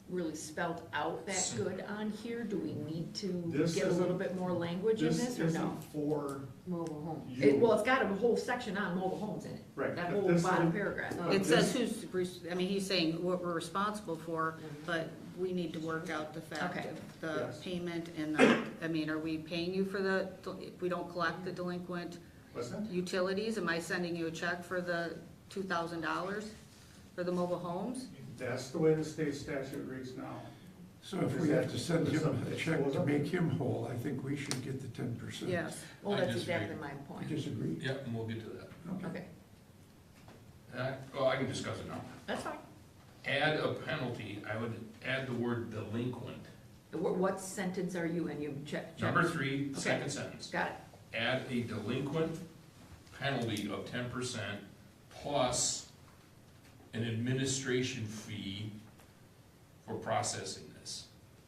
really spelled out that good on here, do we need to This get a little isn't- bit more language in this or no? isn't for Mobile home. you. Well, it's got a whole section on mobile homes in it, Right, that but whole this bottom one- paragraph. but It says this- I mean, he's saying what we're responsible for, but we need to work out the fact Okay. of the Yes. payment and I mean, are we paying you for if we don't collect the delinquent What's that? utilities? Am I sending you a check for the $2,000 for the mobile homes? That's the way the state statute reads now. So if we have to send him a check to make him whole, I think we should get the 10%. Yes. Well, I that's disagree. exactly my point. You disagree? Yep, and we'll get to that. Okay, Well, I can discuss it now. that's fine. Add a penalty, I would add the word delinquent. What sentence are you in? You check? Number 3, Okay. second sentence. Got it. Add a delinquent penalty of 10% plus an administration fee for processing this.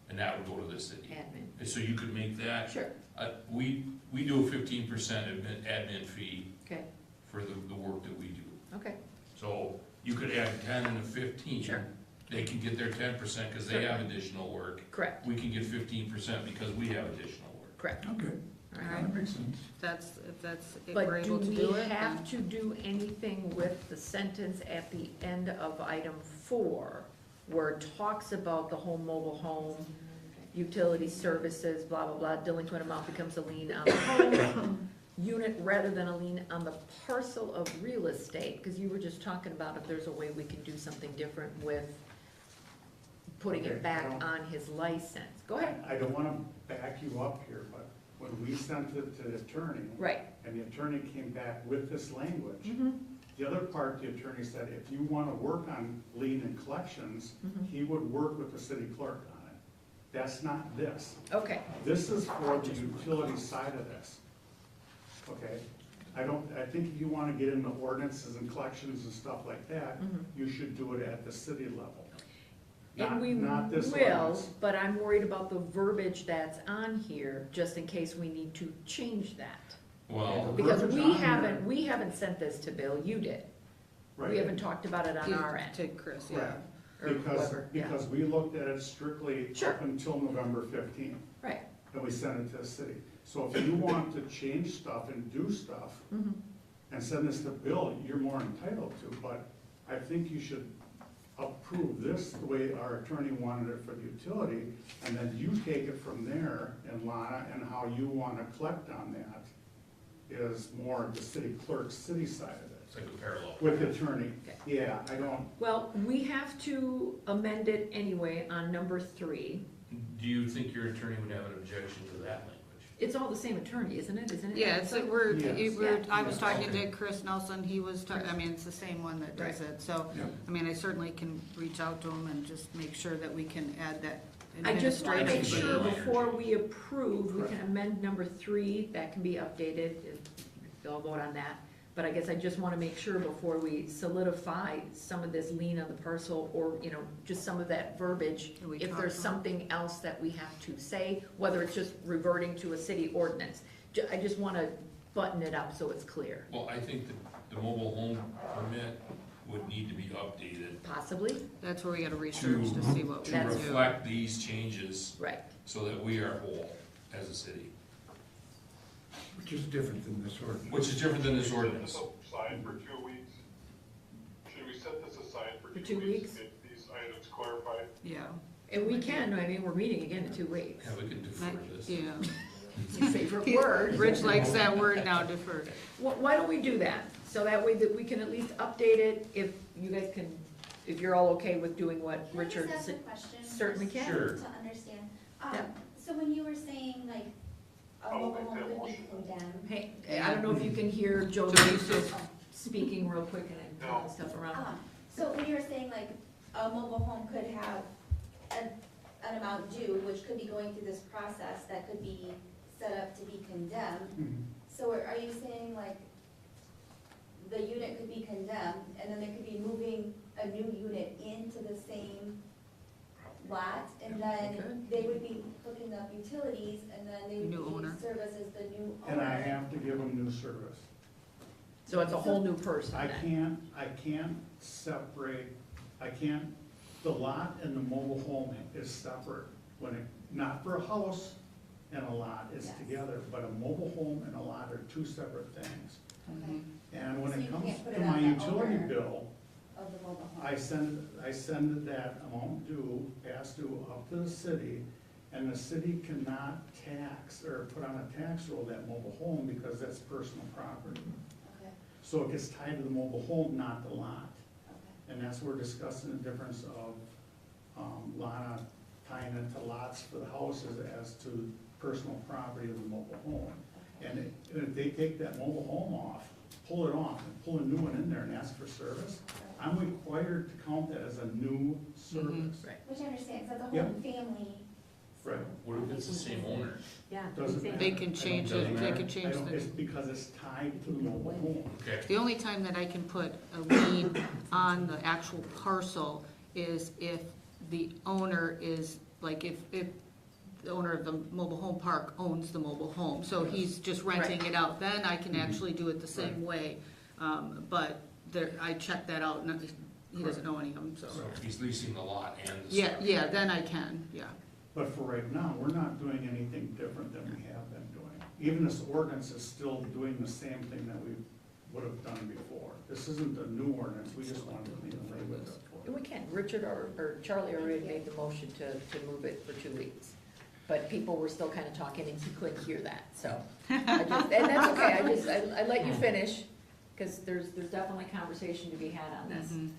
And that would go to the city. Admin, So you could make that, sure, we do a 15% admin fee okay, for the work that we do. okay, So you could add 10 and a 15. Sure. They can get their 10% because they Sure. have additional work. correct, We can get 15% because we have additional work. correct. Okay, All All right. that makes sense. If we're But do able to we do it, have then. to do anything with the sentence at the end of item 4, where it talks about the home, mobile home, utility services, blah, blah, blah, delinquent amount becomes a lien on the home unit rather than a lien on the parcel of real estate? Because you were just talking about if there's a way we can do something different with putting Okay, it back well- on his license. Go ahead. I don't wanna back you up here, but when we sent it to the attorney, Right. and the attorney came back with this language, Mhm, the other part, the attorney said, if you wanna work on lien and collections, mhm. he would work with the city clerk on it. That's not this. Okay, This is for the utility side of this. Okay? I think if you wanna get into ordinances and collections and stuff like that, mhm. you should do it at the city level. And Not- we not this will, ordinance. but I'm worried about the verbiage that's on here, just in case we need to change that. Well, Because verbiage we on haven't, we haven't sent this to Bill, you did. We Right? haven't talked about it on You our end, take Chris, yeah. Correct. or Because, whoever, yeah. because we looked at it strictly Sure. up until November 15th, Right. and we sent it to the city. So if you want to change stuff and do stuff, Mhm. and send this to Bill, you're more entitled to, but I think you should approve this the way our attorney wanted it for the utility, and then you take it from there, and Lana, and how you wanna collect on that is more the city clerk's city side of it's it, like a parallel. with the attorney. Okay. Yeah, I don't, Well, we have to amend it anyway on number 3. Do you think your attorney would have an objection to that language? It's all the same attorney, isn't it? Isn't it? Yeah, it's, Yes. I was Yes. talking to Okay. Chris Nelson, he was, I mean, it's the same one that does it, so, Yep. I mean, I certainly can reach out to him and just make sure that we can add that I just wanna make administrative sure fee. before we approve, we can amend number 3, that can be updated, they'll vote on that. But I guess I just wanna make sure before we solidify some of this lien on the parcel, or, you know, just some of that verbiage, Can we if talk there's about- something else that we have to say, whether it's just reverting to a city ordinance. I just wanna button it up so it's clear, Well, I think that the mobile home permit would need to be updated possibly, That's where we gotta research to see what we to can That's- do. reflect these changes right. so that we are whole as a city, Which is different than this ordinance. which is different than this Set ordinance. this aside for 2 weeks. Should we set this aside for For 2 2 weeks? weeks? Get these items clarified? Yeah. And we can, I mean, we're meeting again in 2 weeks. Yeah, we can defer this. Yeah. It's your favorite word. Rich likes that word now, deferred. Why don't we do that? So that way that we can at least update it, if you guys can, if you're all okay with doing what Richard Can I just ask a said. question? Certainly just can. Sure. To understand. Yeah. So when you were saying like, a mobile home could be condemned. Hey, I don't know if you can hear Jody just speaking real quick and then throwing stuff around. So when you were saying like a mobile home could have an amount due, which could be going through this process that could be set up to be condemned. Mhm. So are you saying like the unit could be condemned and then they could be moving a new unit into the same lot? And then Good. they would be hooking up utilities and then they would New owner. be serviced as the new owner? And I have to give them new service. So it's a whole new person I then. can't separate, the lot and the mobile home is separate. When it, not for a house and a lot, it's Yes. together, but a mobile home and a lot are two separate things. Okay, And when So it you comes can't put to it my on the utility owner. bill, of the mobile home. I send that amount due, past due, up to the city, and the city cannot tax or put on a tax roll that mobile home because that's personal property. Okay, So it gets tied to the mobile home, not the lot. okay. And that's where we're discussing the difference of, Lana tying into lots for the houses as to personal property of the mobile home. And if they take that mobile home off, pull it off, and pull a new one in there and ask for service, I'm required to count that as a new service. Right. Which I understand, because that's a Yep. whole family. Right. What if it's the same owner? Yeah. Doesn't matter. They can change Doesn't it, they matter. can I change don't, the. it's because it's tied to the mobile home. Okay. The only time that I can put a lien on the actual parcel is if the owner is, like, if the owner of the mobile home park owns the mobile home, so he's just renting it out, then I can actually do it the same way. But there, I checked that out, and he doesn't know any of them, so. So if he's leasing the lot and the Yeah, structure. yeah, then I can, yeah. But for right now, we're not doing anything different than we have been doing. Even this ordinance is still doing the same thing that we would have done before. This isn't a new ordinance, we just wanted to clean the language up for And it. we can, Richard or Charlie already made the motion to move it for 2 weeks. But people were still kind of talking and he couldn't hear that, so. And that's okay, I let you finish, because there's definitely conversation to be had on this. Mhm.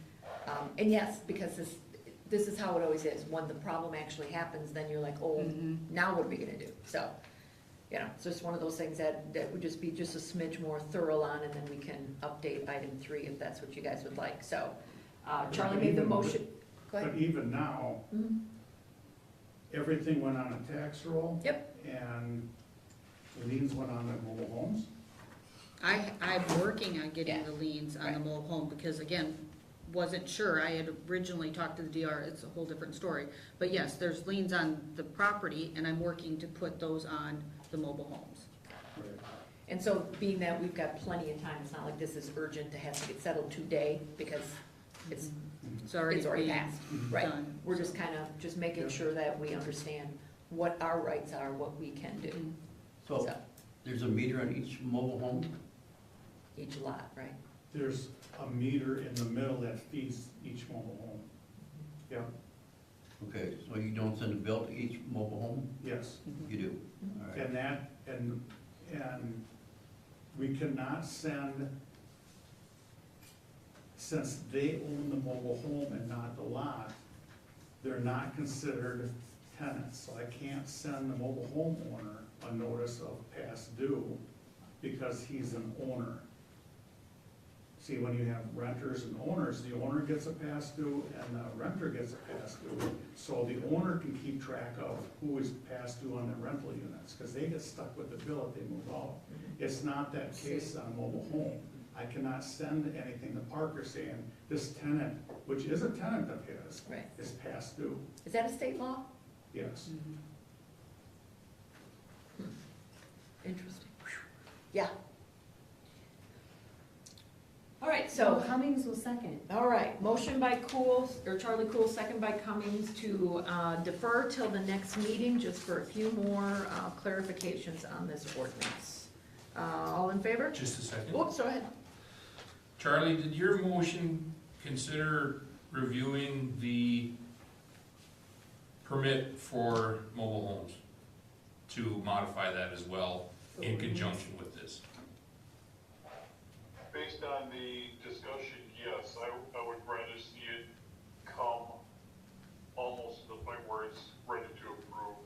And yes, because this is how it always is, when the problem actually happens, then you're like, oh, Mhm. now what are we gonna do? So, you know, it's just one of those things that would just be just a smidge more thorough on, and then we can update item 3 if that's what you guys would like, so. Charlie made the motion, go ahead. But even now, Mhm. everything went on a tax roll. Yep. And liens went on the mobile homes. I'm working on getting Yeah. the liens on the Right. mobile home, because again, wasn't sure, I had originally talked to the DR, it's a whole different story. But yes, there's liens on the property, and I'm working to put those on the mobile homes. And so being that we've got plenty of time, it's not like this is urgent to have to get settled today, because it's It's already being passed, right? done. We're just kind of, just making Yep. sure that we understand what our rights are, what we can do. So, there's a meter on each mobile home? Each lot, right? There's a meter in the middle that feeds each mobile home. Yep, Okay, so you don't send a bill to each mobile home? yes. You do? All right. And that, and we cannot send, since they own the mobile home and not the lot, they're not considered tenants. So I can't send the mobile homeowner a notice of past due because he's an owner. See, when you have renters and owners, the owner gets a past due and the renter gets a past due. So the owner can keep track of who is past due on their rental units, because they get stuck with the bill if they move out. It's not that case on a mobile home. I cannot send anything to Parker saying, this tenant, which is a tenant of his, Right. is past due. Is that a state law? Yes. Interesting. Yeah. All right, So so, Cummings will second. all right, motion by Cool, or Charlie Cool, second by Cummings to defer till the next meeting, just for a few more clarifications on this ordinance. All in favor? Just a second. Oops, go ahead. Charlie, did your motion consider reviewing the permit for mobile homes? To modify that as well in conjunction with this? Based on the discussion, yes, I would rather see it come almost to the point where it's ready to approve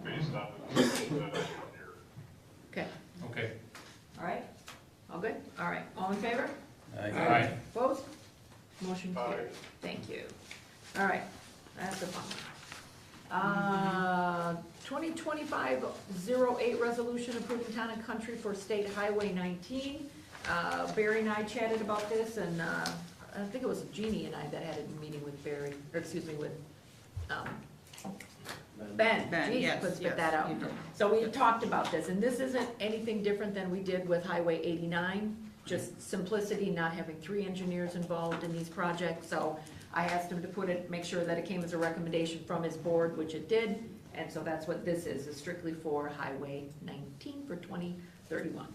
based on the discussion that I had here. 2025-08 resolution approving town and country for State Highway 19. Barry and I chatted about this, and I think it was Jeannie and I that had a meeting with Barry, or excuse me, with Ben. Ben, Jeez, yes, couldn't spit yes, that out. you did. So we talked about this, and this isn't anything different than we did with Highway 89, just simplicity, not having 3 engineers involved in these projects. So I asked him to put it, make sure that it came as a recommendation from his board, which it did. And so that's what this is strictly for Highway 19 for 2031.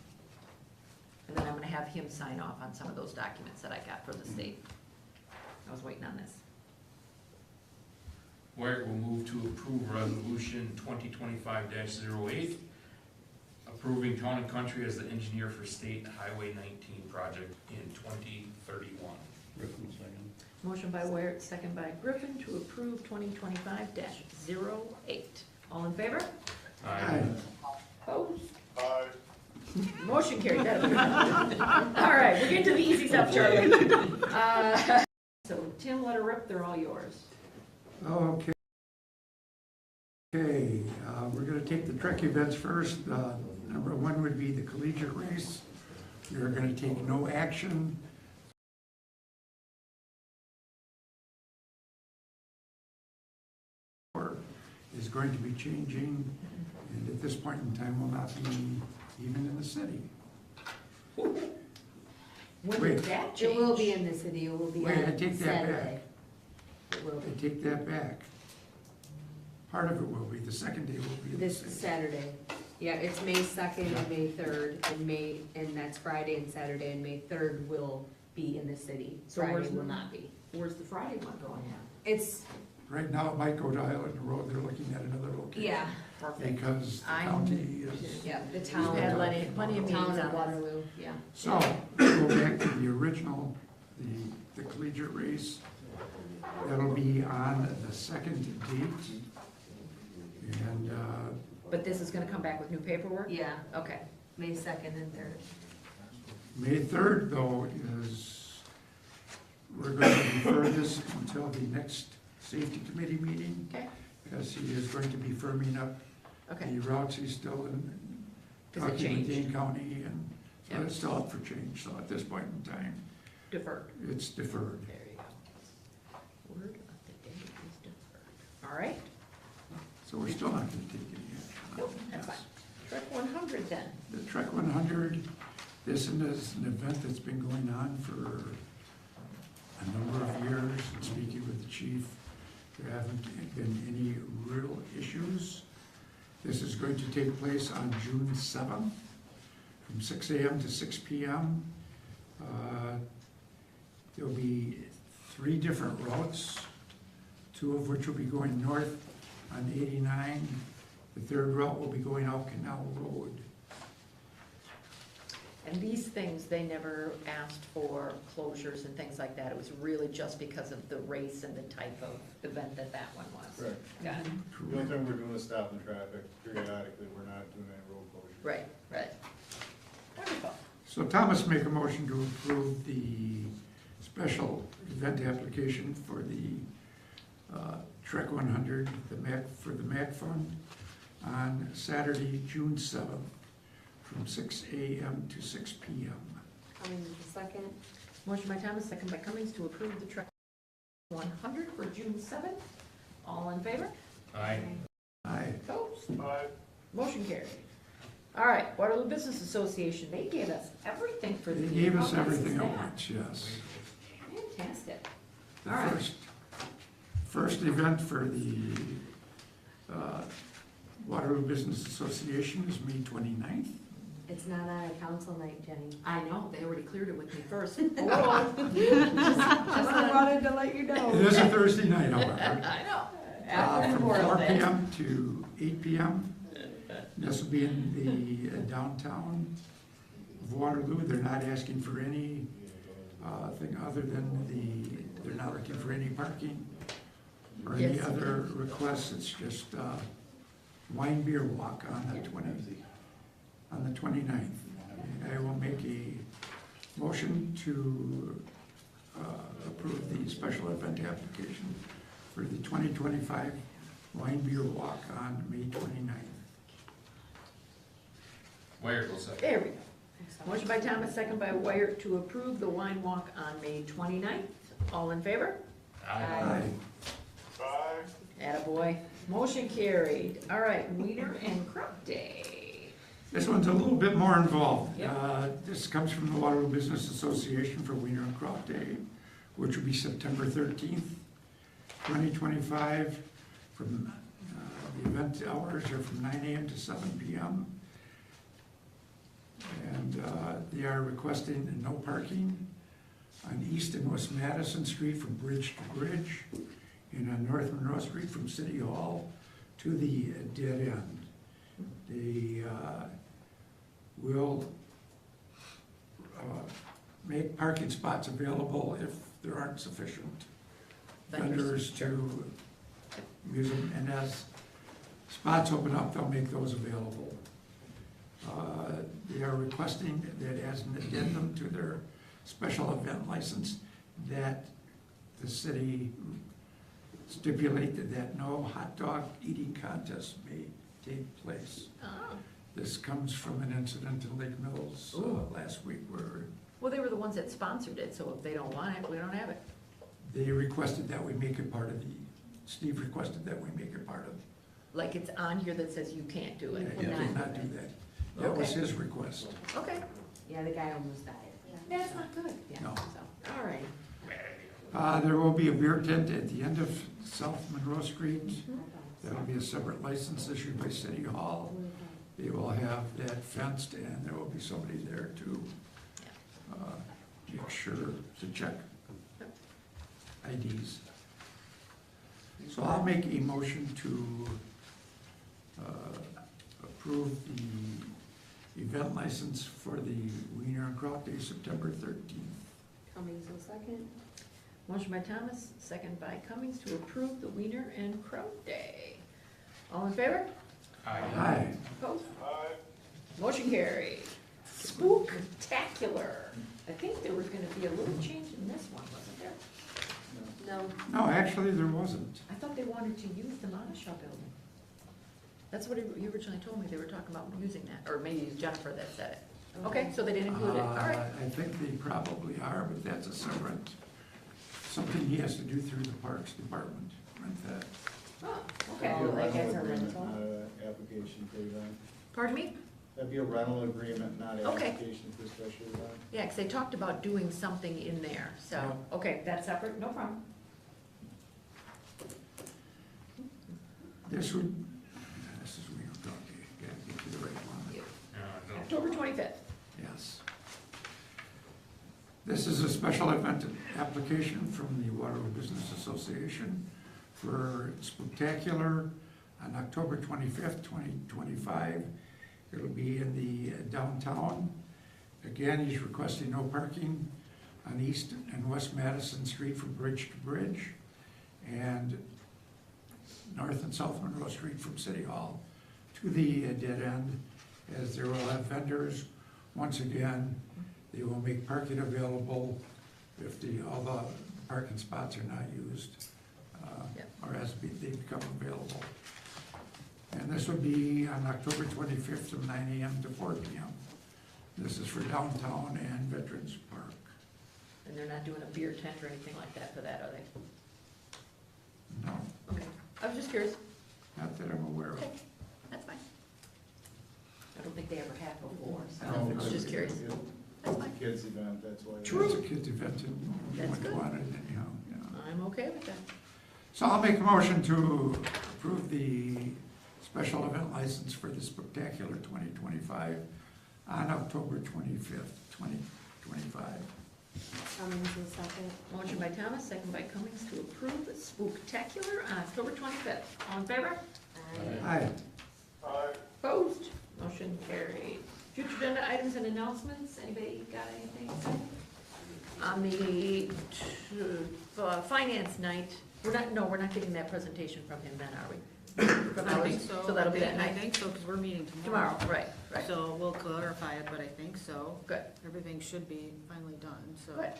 And then I'm gonna have him sign off on some of those documents that I got from the state. I was waiting on this. Wyatt will move to approve resolution 2025-08, approving Town and Country as the engineer for State Highway 19 project in 2031. Griffin, second. Motion by Ware, second by Griffin to approve 2025-08. All in favor? Aye. Opposed? Aye. Motion carried. All right, we're getting to the easy stuff, Charlie. So Tim, let her rip, they're all yours. Okay. Okay, we're gonna take the Trek events first. Number 1 would be the collegiate race. We're gonna take no action. Is going to be changing, and at this point in time will not be even in the city. When Wait. did that It change? will be in the city, it will be Wait, I on take that Saturday. It will I be, take that back. Part of it will be, the second day will be in the this city. Saturday. Yeah, it's May 2nd and May 3rd, and that's Friday and Saturday, and May 3rd will be in the city. So Friday where's will the- not be. Where's the Friday one going at? It's, Right now, it might go to Island Road, they're looking at another location. yeah, Perfect. Because the I'm- county is, yeah, the We've town, had plenty of meetings town on of this. Waterloo, yeah. so, go back to the original, the collegiate race. That'll be on the second date. And, But this is gonna come back with new paperwork? Yeah, Okay. May 2nd and 3rd. May 3rd, though, is, we're going to defer this until the next safety committee meeting, Okay, as he is going to be firming up okay. the routes. He's still in, 'Cause it talking with changed. Dane County, and so Yep. it's still up for change. So at this point in time, Deferred. it's deferred. There you go. Word of the day is deferred. All right. So we're still not going to take any action on Nope, it. that's Yes. fine. Trek 100 then. The Trek 100, this is an event that's been going on for a number of years. And speaking with the chief, there haven't been any real issues. This is going to take place on June 7th from 6 a.m. to 6 p.m. There'll be 3 different routes, 2 of which will be going north on 89. The 3rd route will be going out Canal Road. And these things, they never asked for closures and things like that. It was really just because of the race and the type of event that that one was. Correct. Got it. The only thing we're doing is stopping traffic periodically, we're not doing any road closure. Right, right. Wonderful. So Thomas make a motion to approve the special event application for the Trek 100, for the MAC Fund, on Saturday, June 7th, from 6 a.m. to 6 p.m. Coming in second. Motion by Thomas, second by Cummings to approve the Trek 100 for June 7th. All in favor? Aye. Aye. Opposed? Aye. Motion carried. All right, Waterloo Business Association, they gave us everything for the They meeting. gave us How nice is everything at that? once, yes. Fantastic. The All right. first event for the Waterloo Business Association is May 29th. It's not on a council night, Jenny. I know, they already cleared it with me first. Just wanted to let you know. It is a Thursday night, however. I know. After From Memorial 4 Day. p.m. to 8 p.m. This will be in the downtown of Waterloo. They're not asking for any thing other than they're not looking for any parking or any Yes. other requests. It's just wine beer walk on the 29th. And I will make a motion to approve the special event application for the 2025 wine beer walk on May 29th. Wire will second. There we go. Motion by Thomas, second by Wyatt to approve the wine walk on May 29th. All in favor? Aye. Aye. Attaboy. Motion carried. All right, Wiener and Crop Day. This one's a little bit more involved. Yep. This comes from the Waterloo Business Association for Wiener and Crop Day, which will be September 13th, 2025. From the event hours are from 9 a.m. to 7 p.m. And they are requesting no parking on East and West Madison Street from bridge to bridge, and on North Monroe Street from City Hall to the dead end. They will make parking spots available if there aren't sufficient vendors to use them, and as spots open up, they'll make those available. They are requesting that as an addendum to their special event license, that the city stipulate that no hot dog eating contest may take place. Oh. This comes from an incident in Lake Mills last week where Well, they were the ones that sponsored it, so if they don't want it, we don't have it. they requested that we make it part of Steve requested that we make it part of. Like it's on here that says you can't do They it. did not do that. That was Okay. his request. Okay. Yeah, the guy almost died. That's not good. Yeah, No. so, all right. There will be a beer tent at the end of South Monroe Street. That'll be a separate license issued by City Hall. They will have that fenced, and there will be somebody there to make sure to check IDs. So I'll make a motion to approve the event license for the Wiener and Crop Day, September 13th. Cummings will second. Motion by Thomas, second by Cummings to approve the Wiener and Crow Day. All in favor? Aye. Opposed? Aye. Motion carried. Spooktacular. I think there was gonna be a little change in this one, wasn't there? No. No, actually, there wasn't. I thought they wanted to use the Monishaw building. That's what you originally told me, they were talking about using that, or maybe it's Jennifer that said it. Okay, so they didn't include it, all right. I think they probably are, but that's a separate, something he has to do through the Parks Department, rent that. Oh, okay. Oh, like as a Agreement, rental? not an application for event. Pardon me? That'd be a rental agreement, not an Okay. application for special event. Yeah, because they talked about doing something in there, so, okay, that's separate, no problem. This is, we don't talk, you gotta get to the right one. October 25th. Yes. This is a special event application from the Waterloo Business Association for Spooktacular on October 25th, 2025. It'll be in the downtown. Again, he's requesting no parking on East and West Madison Street from bridge to bridge, and North and South Monroe Street from City Hall to the dead end, as there will have vendors. Once again, they will make parking available if all the parking spots are not used, or as they become available. And this will be on October 25th from 9 a.m. to 4 p.m. This is for downtown and Veterans Park. And they're not doing a beer tent or anything like that for that, are they? No, Okay, I was just curious. not that I'm aware of. Okay, that's fine. I don't think they ever have before, so I don't I think was so. just curious. That's fine. Kids event, that's why. It's a kid's event and you That's wouldn't good. want it anyhow, you know. I'm okay with that. So I'll make a motion to approve the special event license for the Spectacular 2025 on October 25th, 2025. Cummings will second. Motion by Thomas, second by Cummings to approve the Spooktacular on October 25th. All in favor? Aye. Aye. Opposed? Motion carried. Future agenda items and announcements, anybody got anything to say? On the finance night, we're not getting that presentation from him then, are we? From I ours? think so. So that'll be that I night? think so, because we're meeting tomorrow. Tomorrow, right, right. So we'll clarify it, but I think so. Good. Everything should be finally done, so. Good.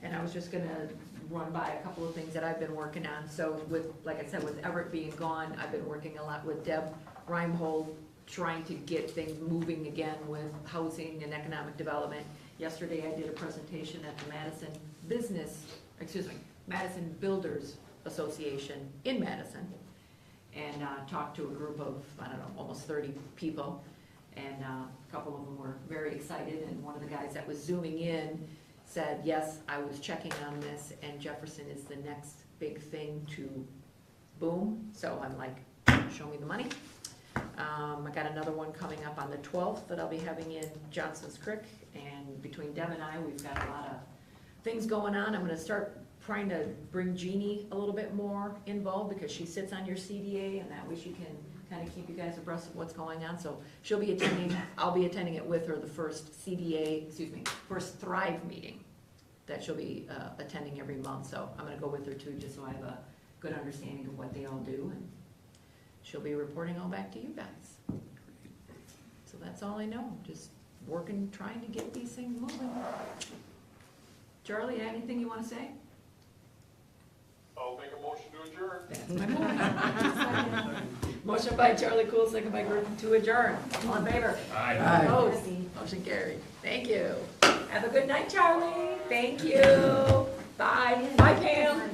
And I was just gonna run by a couple of things that I've been working on. So with, like I said, with Everett being gone, I've been working a lot with Deb Reinhold trying to get things moving again with housing and economic development. Yesterday, I did a presentation at the Madison Builders Association in Madison, and talked to a group of, I don't know, almost 30 people. And a couple of them were very excited, and one of the guys that was zooming in said, yes, I was checking on this, and Jefferson is the next big thing to boom. So I'm like, show me the money. I got another one coming up on the 12th that I'll be having in Johnson's Creek, and between Deb and I, we've got a lot of things going on. I'm gonna start trying to bring Jeannie a little bit more involved, because she sits on your CDA, and that way she can kind of keep you guys abreast of what's going on. So she'll be attending, I'll be attending it with her, the first first Thrive meeting that she'll be attending every month. So I'm gonna go with her too, just so I have a good understanding of what they all do, and she'll be reporting all back to you guys. So that's all I know, just working, trying to get these things moving. Charlie, anything you wanna say? I'll make a motion to adjourn. That's my boy. Motion by Charlie Cool, second by Griffin to adjourn. All in favor? Aye. Opposed? Motion carried. Thank you. Have a good night, Charlie. Thank you. Bye. Bye, Pam.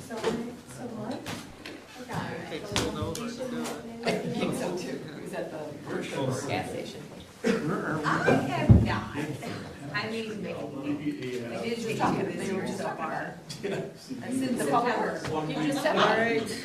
So what? Takes a little to do it. I think so too. He was at the gas station. I have not. I mean, maybe. They were just talking, they were just up our. I said the public works. You just said. All right.